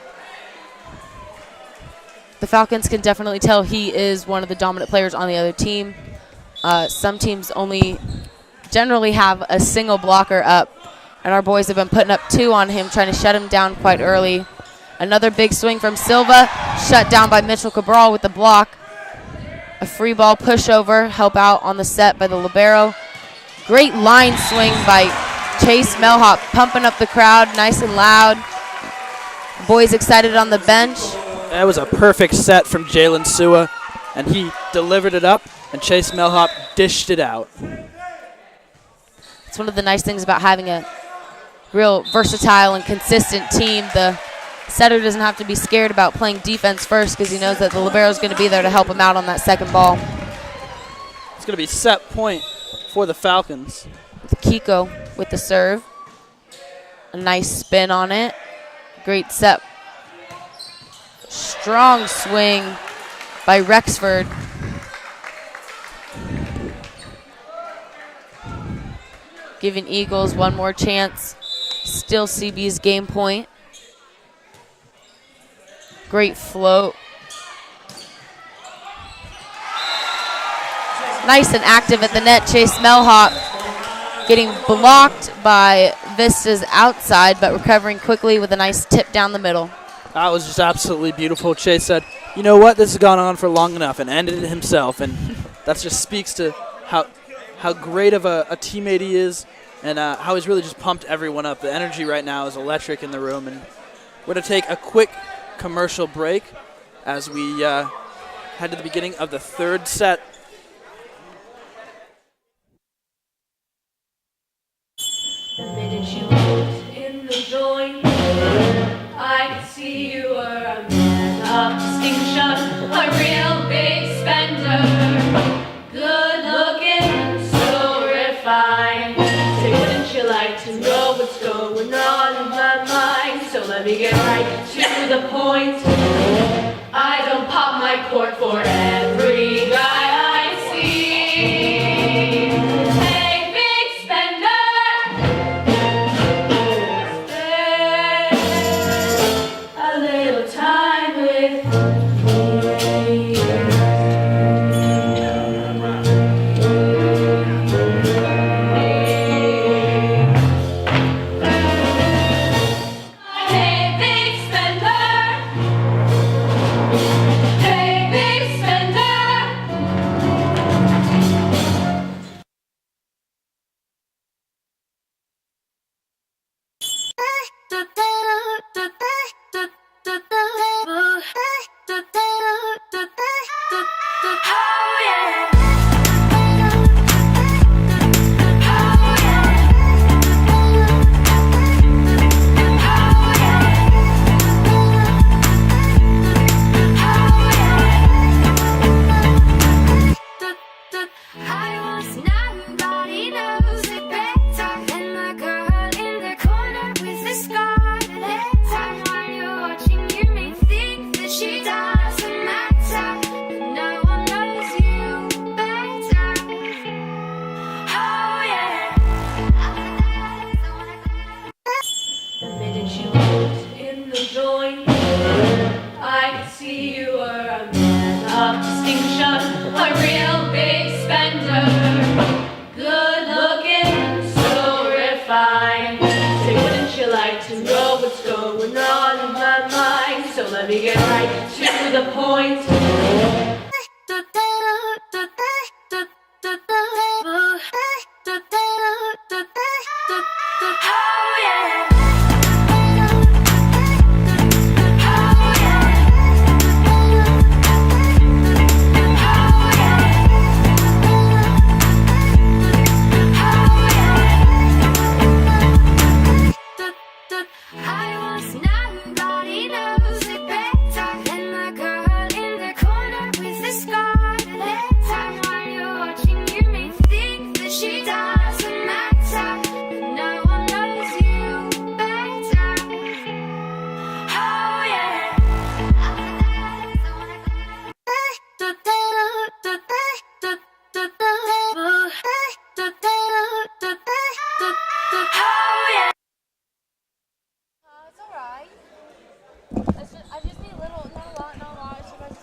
The Falcons can definitely tell he is one of the dominant players on the other team. Some teams only generally have a single blocker up, and our boys have been putting up two on him, trying to shut him down quite early. Another big swing from Silva, shut down by Mitchell Cabral with the block. A free ball pushover, help out on the set by the libero. Great line swing by Chase Melhop, pumping up the crowd nice and loud. Boys excited on the bench. That was a perfect set from Jalen Sua, and he delivered it up, and Chase Melhop dished it out. It's one of the nice things about having a real versatile and consistent team. The setter doesn't have to be scared about playing defense first because he knows that the libero is going to be there to help him out on that second ball. It's going to be set point for the Falcons. Kiko with the serve. A nice spin on it. Great set. Strong swing by Rexford. Giving Eagles one more chance. Still CB's game point. Great float. Nice and active at the net. Chase Melhop getting blocked by Vista's outside, but recovering quickly with a nice tip down the middle. That was just absolutely beautiful. Chase said, you know what, this has gone on for long enough, and ended it himself. And that just speaks to how great of a teammate he is, and how he's really just pumped everyone up. The energy right now is electric in the room. And we're going to take a quick commercial break as we head to the beginning of the third set. minute you walked in the joint, I could see you were a man of distinction, a real big spender, good looking, so refined. Say, wouldn't you like to know what's going on in my mind? So let me get right to the point. I don't pop my cork for every guy I see. Hey, big spender, spend a little time with me. Hey, big spender. Hey, big spender. Oh yeah. I was nobody knows it better than the girl in the corner with the scarlet letter. While you're watching, you may think that she doesn't matter, but no one knows you better. Oh yeah. The minute you walked in the joint, I could see you were a man of distinction, a real big spender, good looking, so refined. Say, wouldn't you like to know what's going on in my mind? So let me get right to the point. Oh yeah. I was nobody knows it better than the girl in the corner with the scarlet letter. While you're watching, you may think that she doesn't matter, but no one knows you better. Oh yeah. Oh yeah. It's alright. I just need a little, not a lot.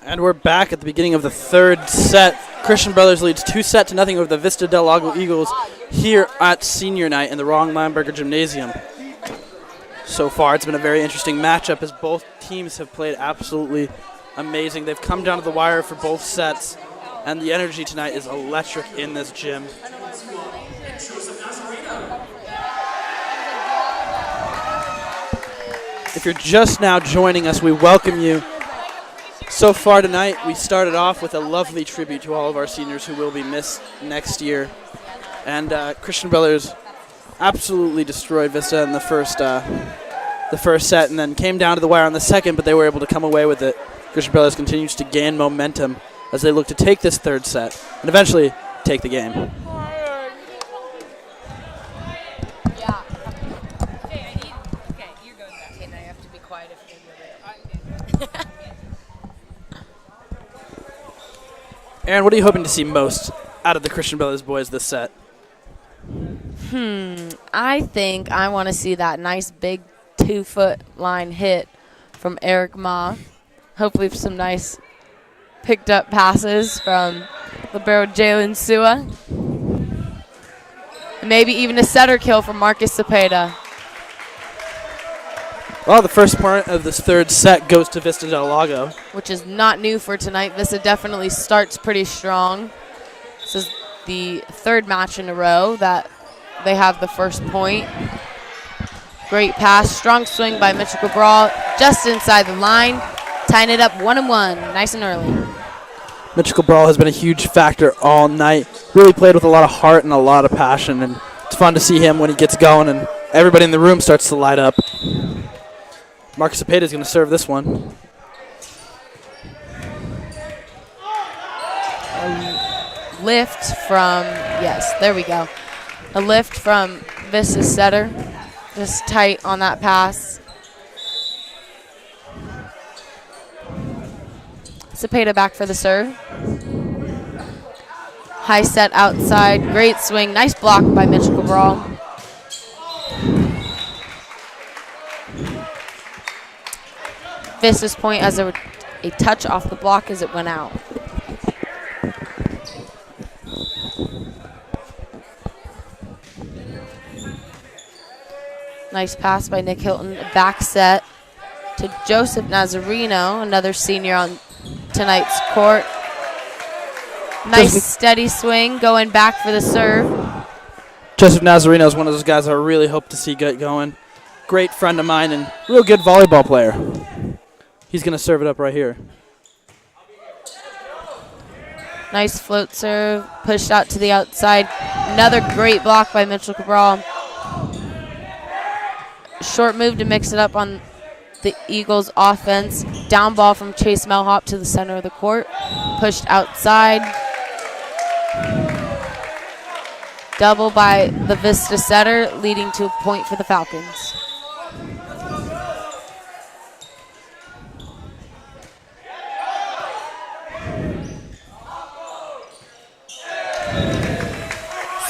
And we're back at the beginning of the third set. Christian Brothers leads 2-0 over the Vista del Lago Eagles here at senior night in the Ron Lineberger Gymnasium. So far, it's been a very interesting matchup as both teams have played absolutely amazing. They've come down to the wire for both sets, and the energy tonight is electric in this gym. If you're just now joining us, we welcome you. So far tonight, we started off with a lovely tribute to all of our seniors who will be missed next year. And Christian Brothers absolutely destroyed Vista in the first set and then came down to the wire on the second, but they were able to come away with it. Christian Brothers continues to gain momentum as they look to take this third set and eventually take the game. Yeah. Okay, you're going back. Okay, now you have to be quiet if you're going. Aaron, what are you hoping to see most out of the Christian Brothers boys this set? I think I want to see that nice big 2-foot line hit from Eric Ma. Hopefully some nice picked up passes from libero Jalen Sua. Maybe even a setter kill from Marcus Cepeda. Well, the first part of this third set goes to Vista del Lago. Which is not new for tonight. Vista definitely starts pretty strong. This is the third match in a row that they have the first point. Great pass, strong swing by Mitchell Cabral, just inside the line, tying it up 1-1, nice and early. Mitchell Cabral has been a huge factor all night. Really played with a lot of heart and a lot of passion, and it's fun to see him when he gets going and Everybody in the room starts to light up. Marcus Cepeda is going to serve this one. Lift from, yes, there we go. A lift from Vista's setter. Just tight on that pass. Cepeda back for the serve. High set outside, great swing. Nice block by Mitchell Cabral. Vista's point as a touch off the block as it went out. Nice pass by Nick Hilton. Back set to Joseph Nazarino, another senior on tonight's court. Nice steady swing, going back for the serve. Joseph Nazarino is one of those guys I really hope to see get going. Great friend of mine and real good volleyball player. He's going to serve it up right here. Nice float serve, pushed out to the outside. Another great block by Mitchell Cabral. Short move to mix it up on the Eagles' offense. Down ball from Chase Melhop to the center of the court. Pushed outside. Double by the Vista setter, leading to a point for the Falcons.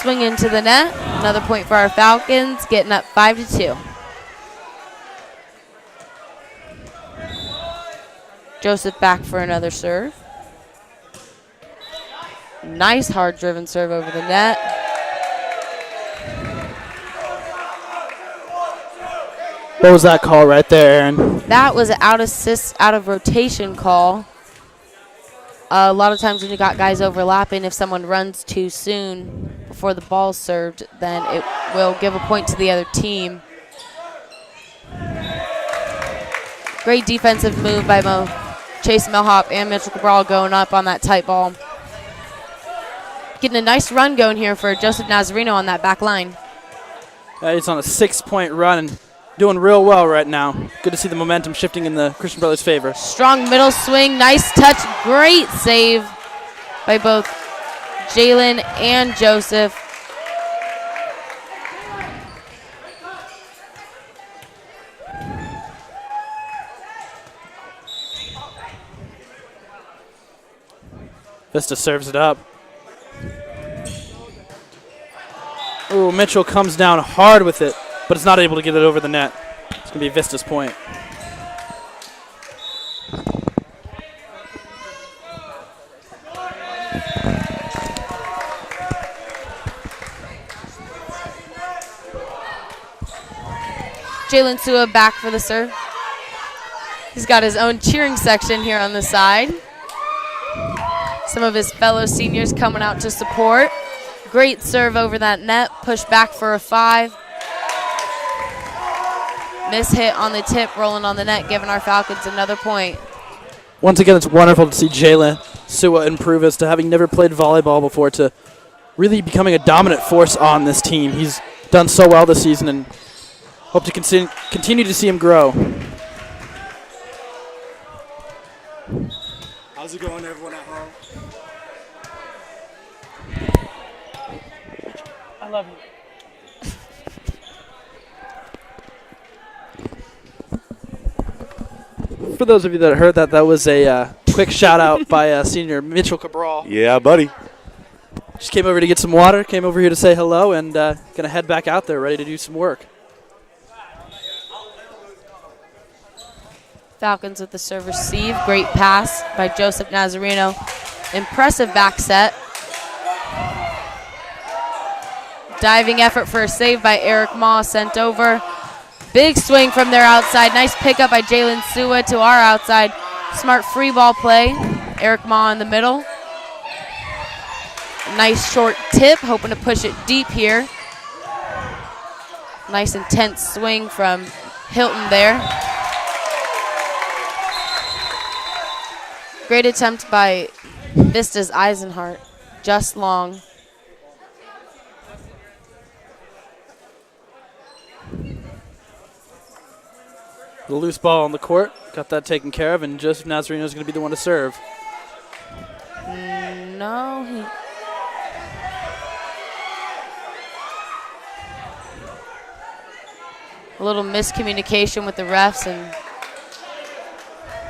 Swing into the net. Another point for our Falcons, getting up 5-2. Joseph back for another serve. Nice hard-driven serve over the net. What was that call right there, Aaron? That was an out of rotation call. A lot of times when you got guys overlapping, if someone runs too soon before the ball's served, then it will give a point to the other team. Great defensive move by Chase Melhop and Mitchell Cabral going up on that tight ball. Getting a nice run going here for Joseph Nazarino on that back line. He's on a 6-point run and doing real well right now. Good to see the momentum shifting in the Christian Brothers' favor. Strong middle swing, nice touch, great save by both Jalen and Joseph. Vista serves it up. Ooh, Mitchell comes down hard with it, but is not able to get it over the net. It's going to be Vista's point. Jalen Sua back for the serve. He's got his own cheering section here on the side. Some of his fellow seniors coming out to support. Great serve over that net. Push back for a 5. Miss hit on the tip, rolling on the net, giving our Falcons another point. Once again, it's wonderful to see Jalen Sua improve as to having never played volleyball before to really becoming a dominant force on this team. He's done so well this season and hope to continue to see him grow. How's it going, everyone at home? I love you. For those of you that heard that, that was a quick shout out by senior Mitchell Cabral. Yeah, buddy. Just came over to get some water, came over here to say hello, and gonna head back out there, ready to do some work. Falcons with the serve receive. Great pass by Joseph Nazarino. Impressive back set. Diving effort for a save by Eric Ma, sent over. Big swing from their outside. Nice pickup by Jalen Sua to our outside. Smart free ball play. Eric Ma in the middle. Nice short tip, hoping to push it deep here. Nice intense swing from Hilton there. Great attempt by Vista's Eisenhart. Just long. The loose ball on the court. Got that taken care of, and Joseph Nazareno is going to be the one to serve. No, a little miscommunication with the refs and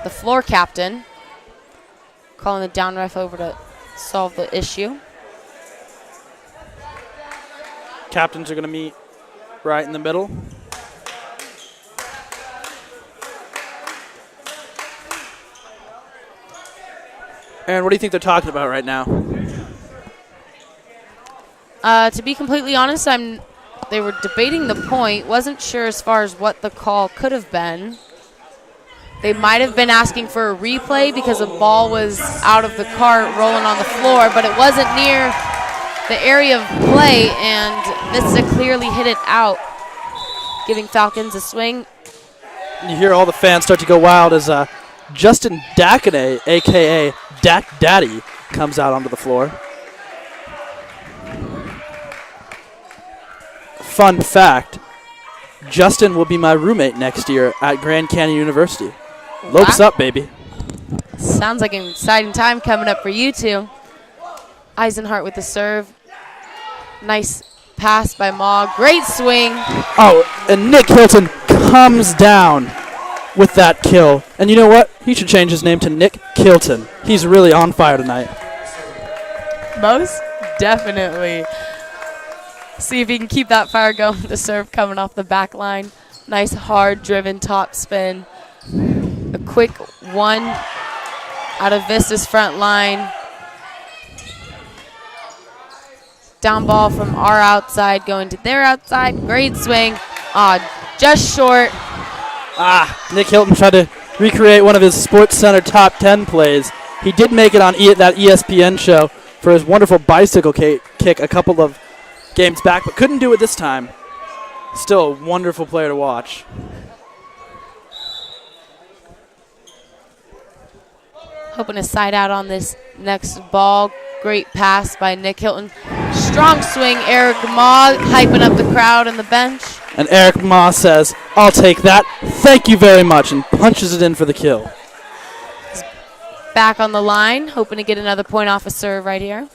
the floor captain. Calling the down ref over to solve the issue. Captains are going to meet right in the middle. Aaron, what do you think they're talking about right now? To be completely honest, they were debating the point. Wasn't sure as far as what the call could have been. They might have been asking for a replay because a ball was out of the cart rolling on the floor, but it wasn't near the area of play, and Vista clearly hit it out, giving Falcons a swing. You hear all the fans start to go wild as Justin Dakane, a.k.a. Dak Daddy, comes out onto the floor. Fun fact, Justin will be my roommate next year at Grand Canyon University. Lopes Wow. up, baby. Sounds like an exciting time coming up for you two. Eisenhart with the serve. Nice pass by Ma. Great swing. Oh, and Nick Hilton comes down with that kill. And you know what? He should change his name to Nick Kilton. He's really on fire tonight. Most definitely. See if he can keep that fire going. The serve coming off the back line. Nice hard driven top spin. A quick one out of Vista's front line. Down ball from our outside going to their outside. Great swing. Just short. Nick Hilton tried to recreate one of his Sports Center top 10 plays. He did make it on that ESPN show for his wonderful bicycle kick a couple of games back, but couldn't do it this time. Still a wonderful player to watch. Hoping to side out on this next ball. Great pass by Nick Hilton. Strong swing, Eric Ma hyping up the crowd and the bench. And Eric Ma says, "I'll take that. Thank you very much," and punches it in for the kill. Back on the line, hoping to get another point off a serve right here.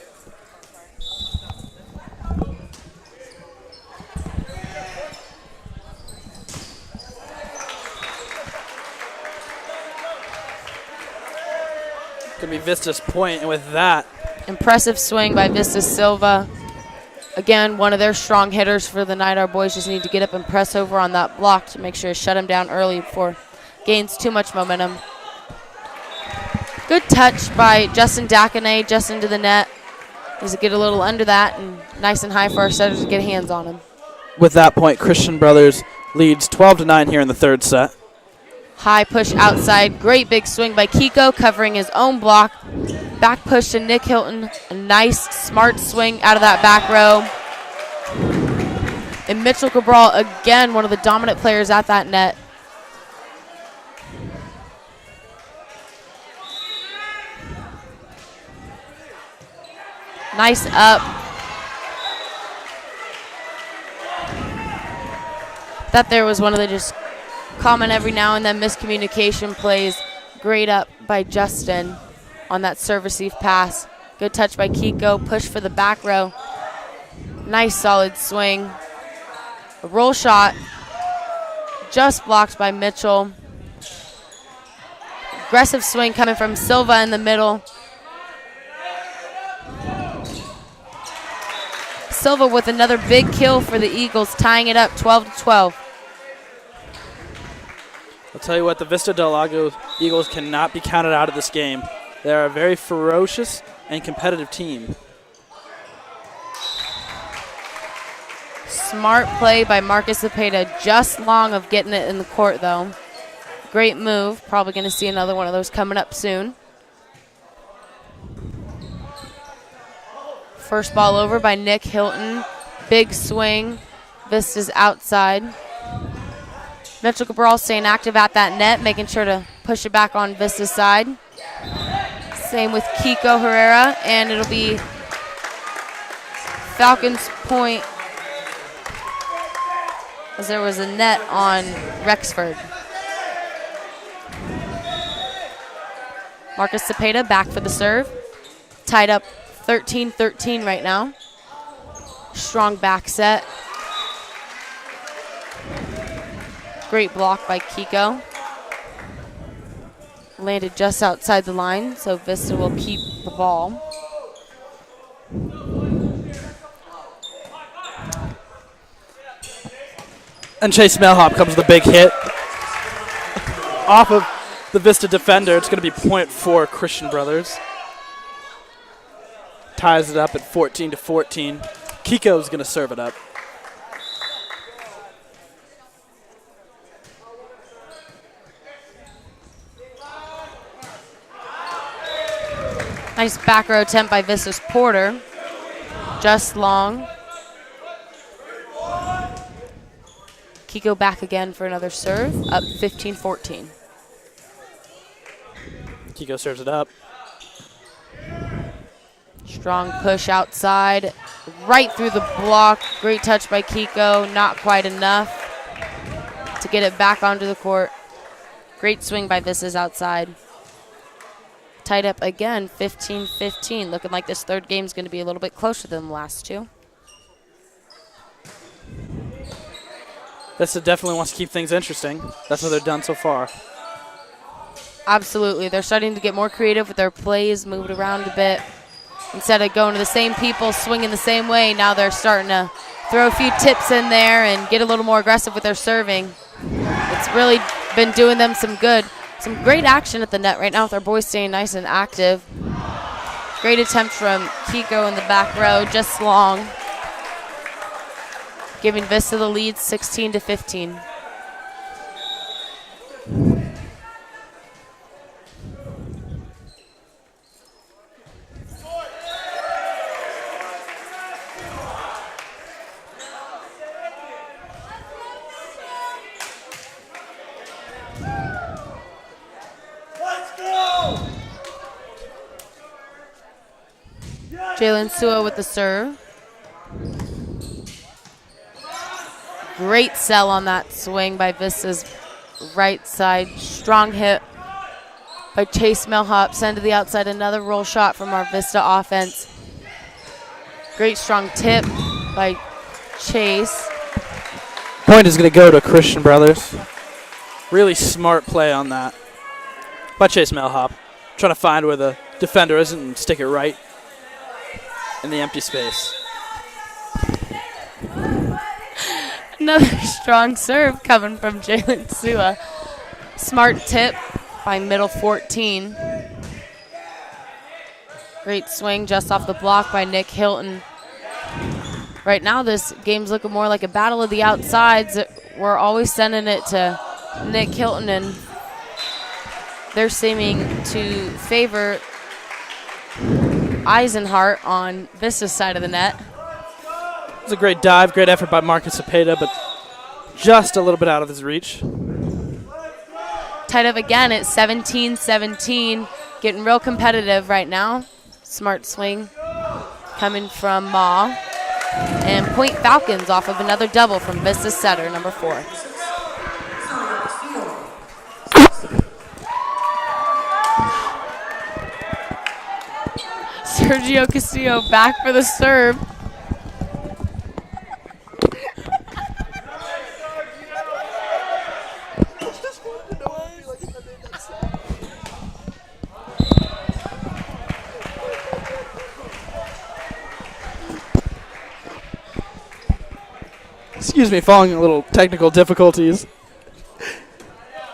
Could be Vista's point, and with that, Impressive swing by Vista Silva. Again, one of their strong hitters for the night. Our boys just need to get up and press over on that block to make sure to shut him down early before gains too much momentum. Good touch by Justin Dakane, just into the net. Needs to get a little under that and nice and high for our setters to get hands on him. with that point, Christian Brothers leads 12-9 here in the third set. High push outside. Great big swing by Kiko, covering his own block. Back push to Nick Hilton. A nice, smart swing out of that back row. And Mitchell Cabral, again, one of the dominant players at that net. Nice up. That there was one of the just common every now and then miscommunication plays. Great up by Justin on that serve receive pass. Good touch by Kiko. Push for the back row. Nice solid swing. A roll shot. Just blocked by Mitchell. Aggressive swing coming from Silva in the middle. Silva with another big kill for the Eagles, tying it up 12-12. I'll tell you what, the Vista del Lago Eagles cannot be counted out of this game. They are a very ferocious and competitive team. Smart play by Marcus Cepeda, just long of getting it in the court, though. Great move. Probably going to see another one of those coming up soon. First ball over by Nick Hilton. Big swing. Vista's outside. Mitchell Cabral staying active at that net, making sure to push it back on Vista's side. Same with Kiko Herrera, and it'll be Falcons point, as there was a net on Rexford. Marcus Cepeda back for the serve. Tied up 13-13 right now. Strong back set. Great block by Kiko. Landed just outside the line, so Vista will keep the ball. And Chase Melhop comes with a big hit off of the Vista defender. It's going to be point for Christian Brothers. Ties it up at 14-14. Kiko's going to serve it up. Nice back row attempt by Vista's Porter. Just long. Kiko back again for another serve, up 15-14. Kiko serves it up. Strong push outside, right through the block. Great touch by Kiko, not quite enough to get it back onto the court. Great swing by Vista's outside. Tied up again, 15-15. Looking like this third game is going to be a little bit closer than the last two. Vista definitely wants to keep things interesting. That's what they've done so far. Absolutely. They're starting to get more creative with their plays, move it around a bit. Instead of going to the same people, swinging the same way, now they're starting to throw a few tips in there and get a little more aggressive with their serving. It's really been doing them some good. Some great action at the net right now with our boys staying nice and active. Great attempt from Kiko in the back row, just long. Giving Vista the lead 16-15. Jalen Sua with the serve. Great sell on that swing by Vista's right side. Strong hit by Chase Melhop. Send to the outside. Another roll shot from our Vista offense. Great strong tip by Chase. Point is going to go to Christian Brothers. Really smart play on that by Chase Melhop. Trying to find where the defender isn't and stick it right in the empty space. Another strong serve coming from Jalen Sua. Smart tip by middle 14. Great swing just off the block by Nick Hilton. Right now this game's looking more like a battle of the outsides. We're always sending it to Nick Hilton, and they're seeming to favor Eisenhart on Vista's side of the net. It was a great dive, great effort by Marcus Cepeda, but just a little bit out of his reach. Tied up again at 17-17, getting real competitive right now. Smart swing coming from Ma. And point Falcons off of another double from Vista's setter, number 4. Sergio Castillo back for the serve. Excuse me, following a little technical difficulties.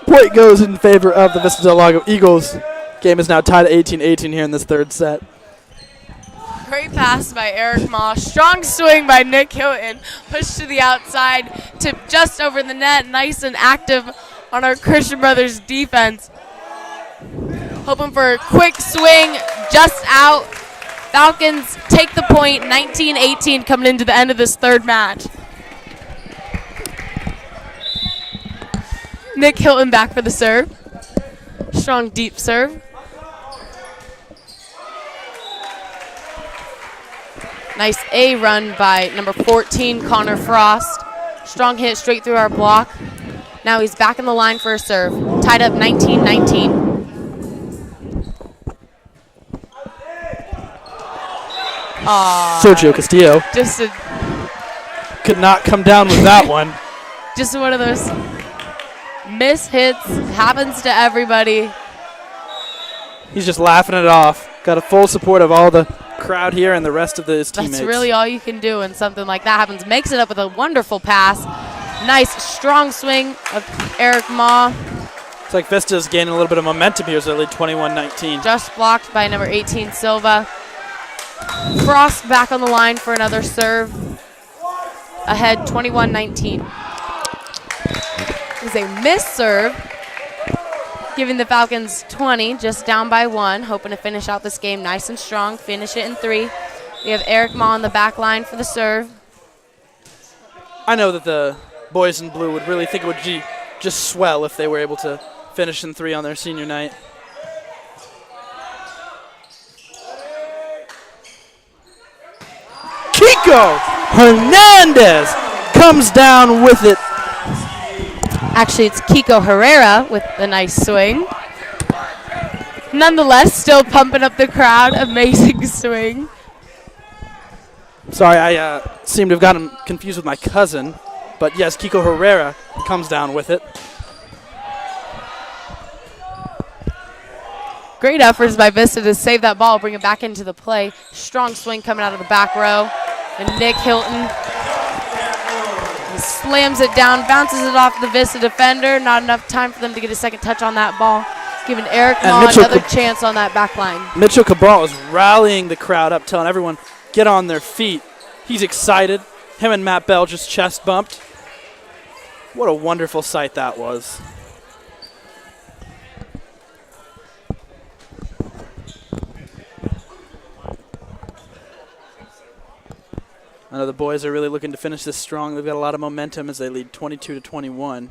Point goes in favor of the Vista Del Lago Eagles. Game is now tied at 18-18 here in this third set. Great pass by Eric Ma. Strong swing by Nick Hilton. Push to the outside, tip just over the net. Nice and active on our Christian Brothers defense. Hoping for a quick swing, just out. Falcons take the point, 19-18 coming into the end of this third match. Nick Hilton back for the serve. Strong deep serve. Nice A run by number 14, Connor Frost. Strong hit straight through our block. Now he's back in the line for a serve. Tied up 19-19. Sergio Castillo Just could not come down with that one. just one of those miss hits. Happens to everybody. He's just laughing it off. Got a full support of all the crowd here and the rest of his teammates. That's really all you can do when something like that happens. Makes it up with a wonderful pass. Nice, strong swing of Eric Ma. It's like Vista's gaining a little bit of momentum here as they lead 21-19. Just blocked by number 18, Silva. Frost back on the line for another serve. Ahead 21-19. Is a miss serve, giving the Falcons 20, just down by 1, hoping to finish out this game nice and strong, finish it in 3. We have Eric Ma on the back line for the serve. I know that the boys in blue would really think it would just swell if they were able to finish in 3 on their senior night. Kiko Hernandez comes down with it. Actually, it's Kiko Herrera with a nice swing. Nonetheless, still pumping up the crowd. Amazing swing. Sorry, I seem to have gotten confused with my cousin. But yes, Kiko Herrera comes down with it. Great efforts by Vista to save that ball, bring it back into the play. Strong swing coming out of the back row. And Nick Hilton slams it down, bounces it off the Vista defender. Not enough time for them to get a second touch on that ball. Giving Eric Ma another chance on that back line. Mitchell Cabral is rallying the crowd up, telling everyone get on their feet. He's excited. Him and Matt Bell just chest bumped. What a wonderful sight that was. I know the boys are really looking to finish this strong. They've got a lot of momentum as they lead 22-21.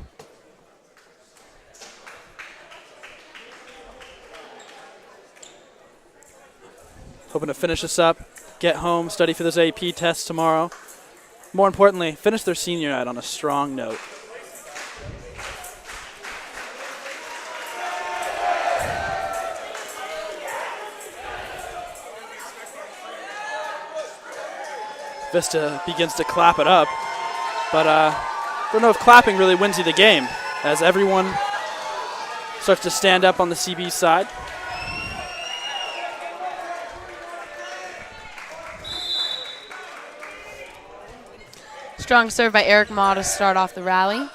Hoping to finish this up, get home, study for those AP tests tomorrow. More importantly, finish their senior night on a strong note. Vista begins to clap it up, but don't know if clapping really wins you the game, as everyone starts to stand up on the CB side. Strong serve by Eric Ma to start off the rally.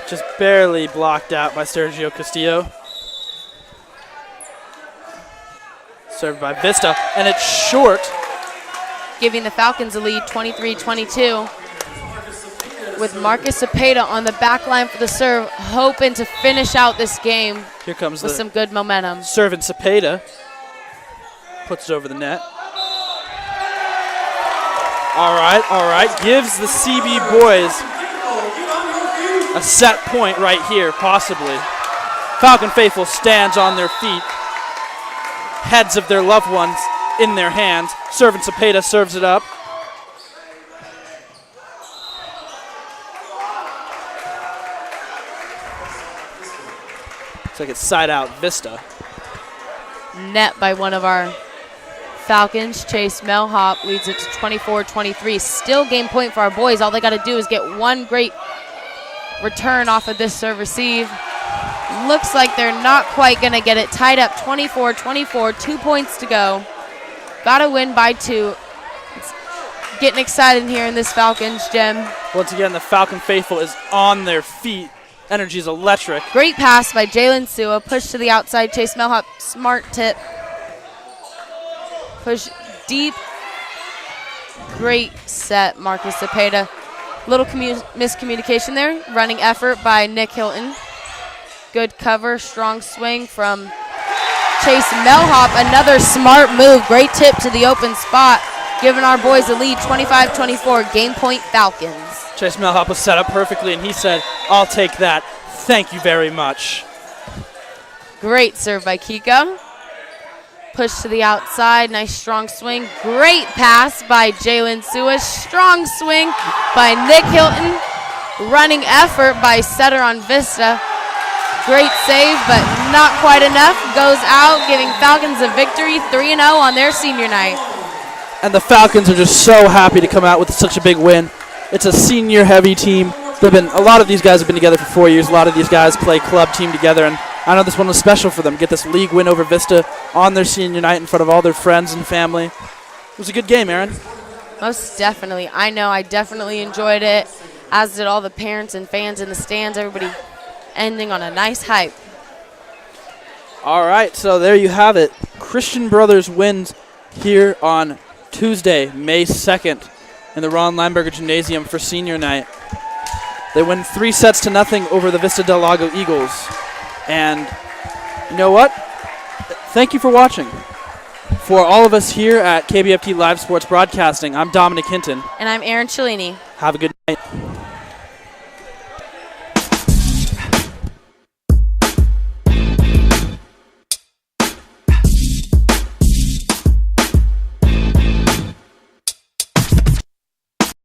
Just barely blocked out by Sergio Castillo. Served by Vista, and it's short. Giving the Falcons a lead 23-22. With Marcus Cepeda on the back line for the serve, hoping to finish out this game Here comes with the some good momentum. serve, and Cepeda puts it over the net. All right. Gives the CB boys a set point right here, possibly. Falcon Faithful stands on their feet, heads of their loved ones in their hands. Servant Cepeda serves it up. Looks like it's side out Vista. Net by one of our Falcons. Chase Melhop leads it to 24-23. Still game point for our boys. All they got to do is get one great return off of this serve receive. Looks like they're not quite going to get it. Tied up 24-24, 2 points to go. Got to win by 2. It's getting excited here in this Falcons gym. Once again, the Falcon Faithful is on their feet. Energy is electric. Great pass by Jalen Sua. Push to the outside. Chase Melhop, smart tip. Push deep. Great set, Marcus Cepeda. Little miscommunication there. Running effort by Nick Hilton. Good cover, strong swing from Chase Melhop. Another smart move. Great tip to the open spot, giving our boys a lead 25-24. Game point Falcons. Chase Melhop was set up perfectly, and he said, I'll take that. Thank you very much. Great serve by Kiko. Push to the outside. Nice strong swing. Great pass by Jalen Sua. Strong swing by Nick Hilton. running effort by setter on Vista. Great save, but not quite enough. Goes out, giving Falcons a victory, 3-0 on their senior night. And the Falcons are just so happy to come out with such a big win. It's a senior-heavy team. A lot of these guys have been together for 4 years. A lot of these guys play club team together, and I know this one was special for them. Get this league win over Vista on their senior night in front of all their friends and family. It was a good game, Aaron. Most definitely. I know I definitely enjoyed it, as did all the parents and fans in the stands. Everybody ending on a nice hype. All right, so there you have it. Christian Brothers wins here on Tuesday, May 2nd in the Ron Lineberger Gymnasium for senior night. They win 3-0 over the Vista del Lago Eagles. And you know what? Thank you for watching. For all of us here at KBFT Live Sports Broadcasting, I'm Dominic Hinton. And I'm Aaron Cellini. Have a good night.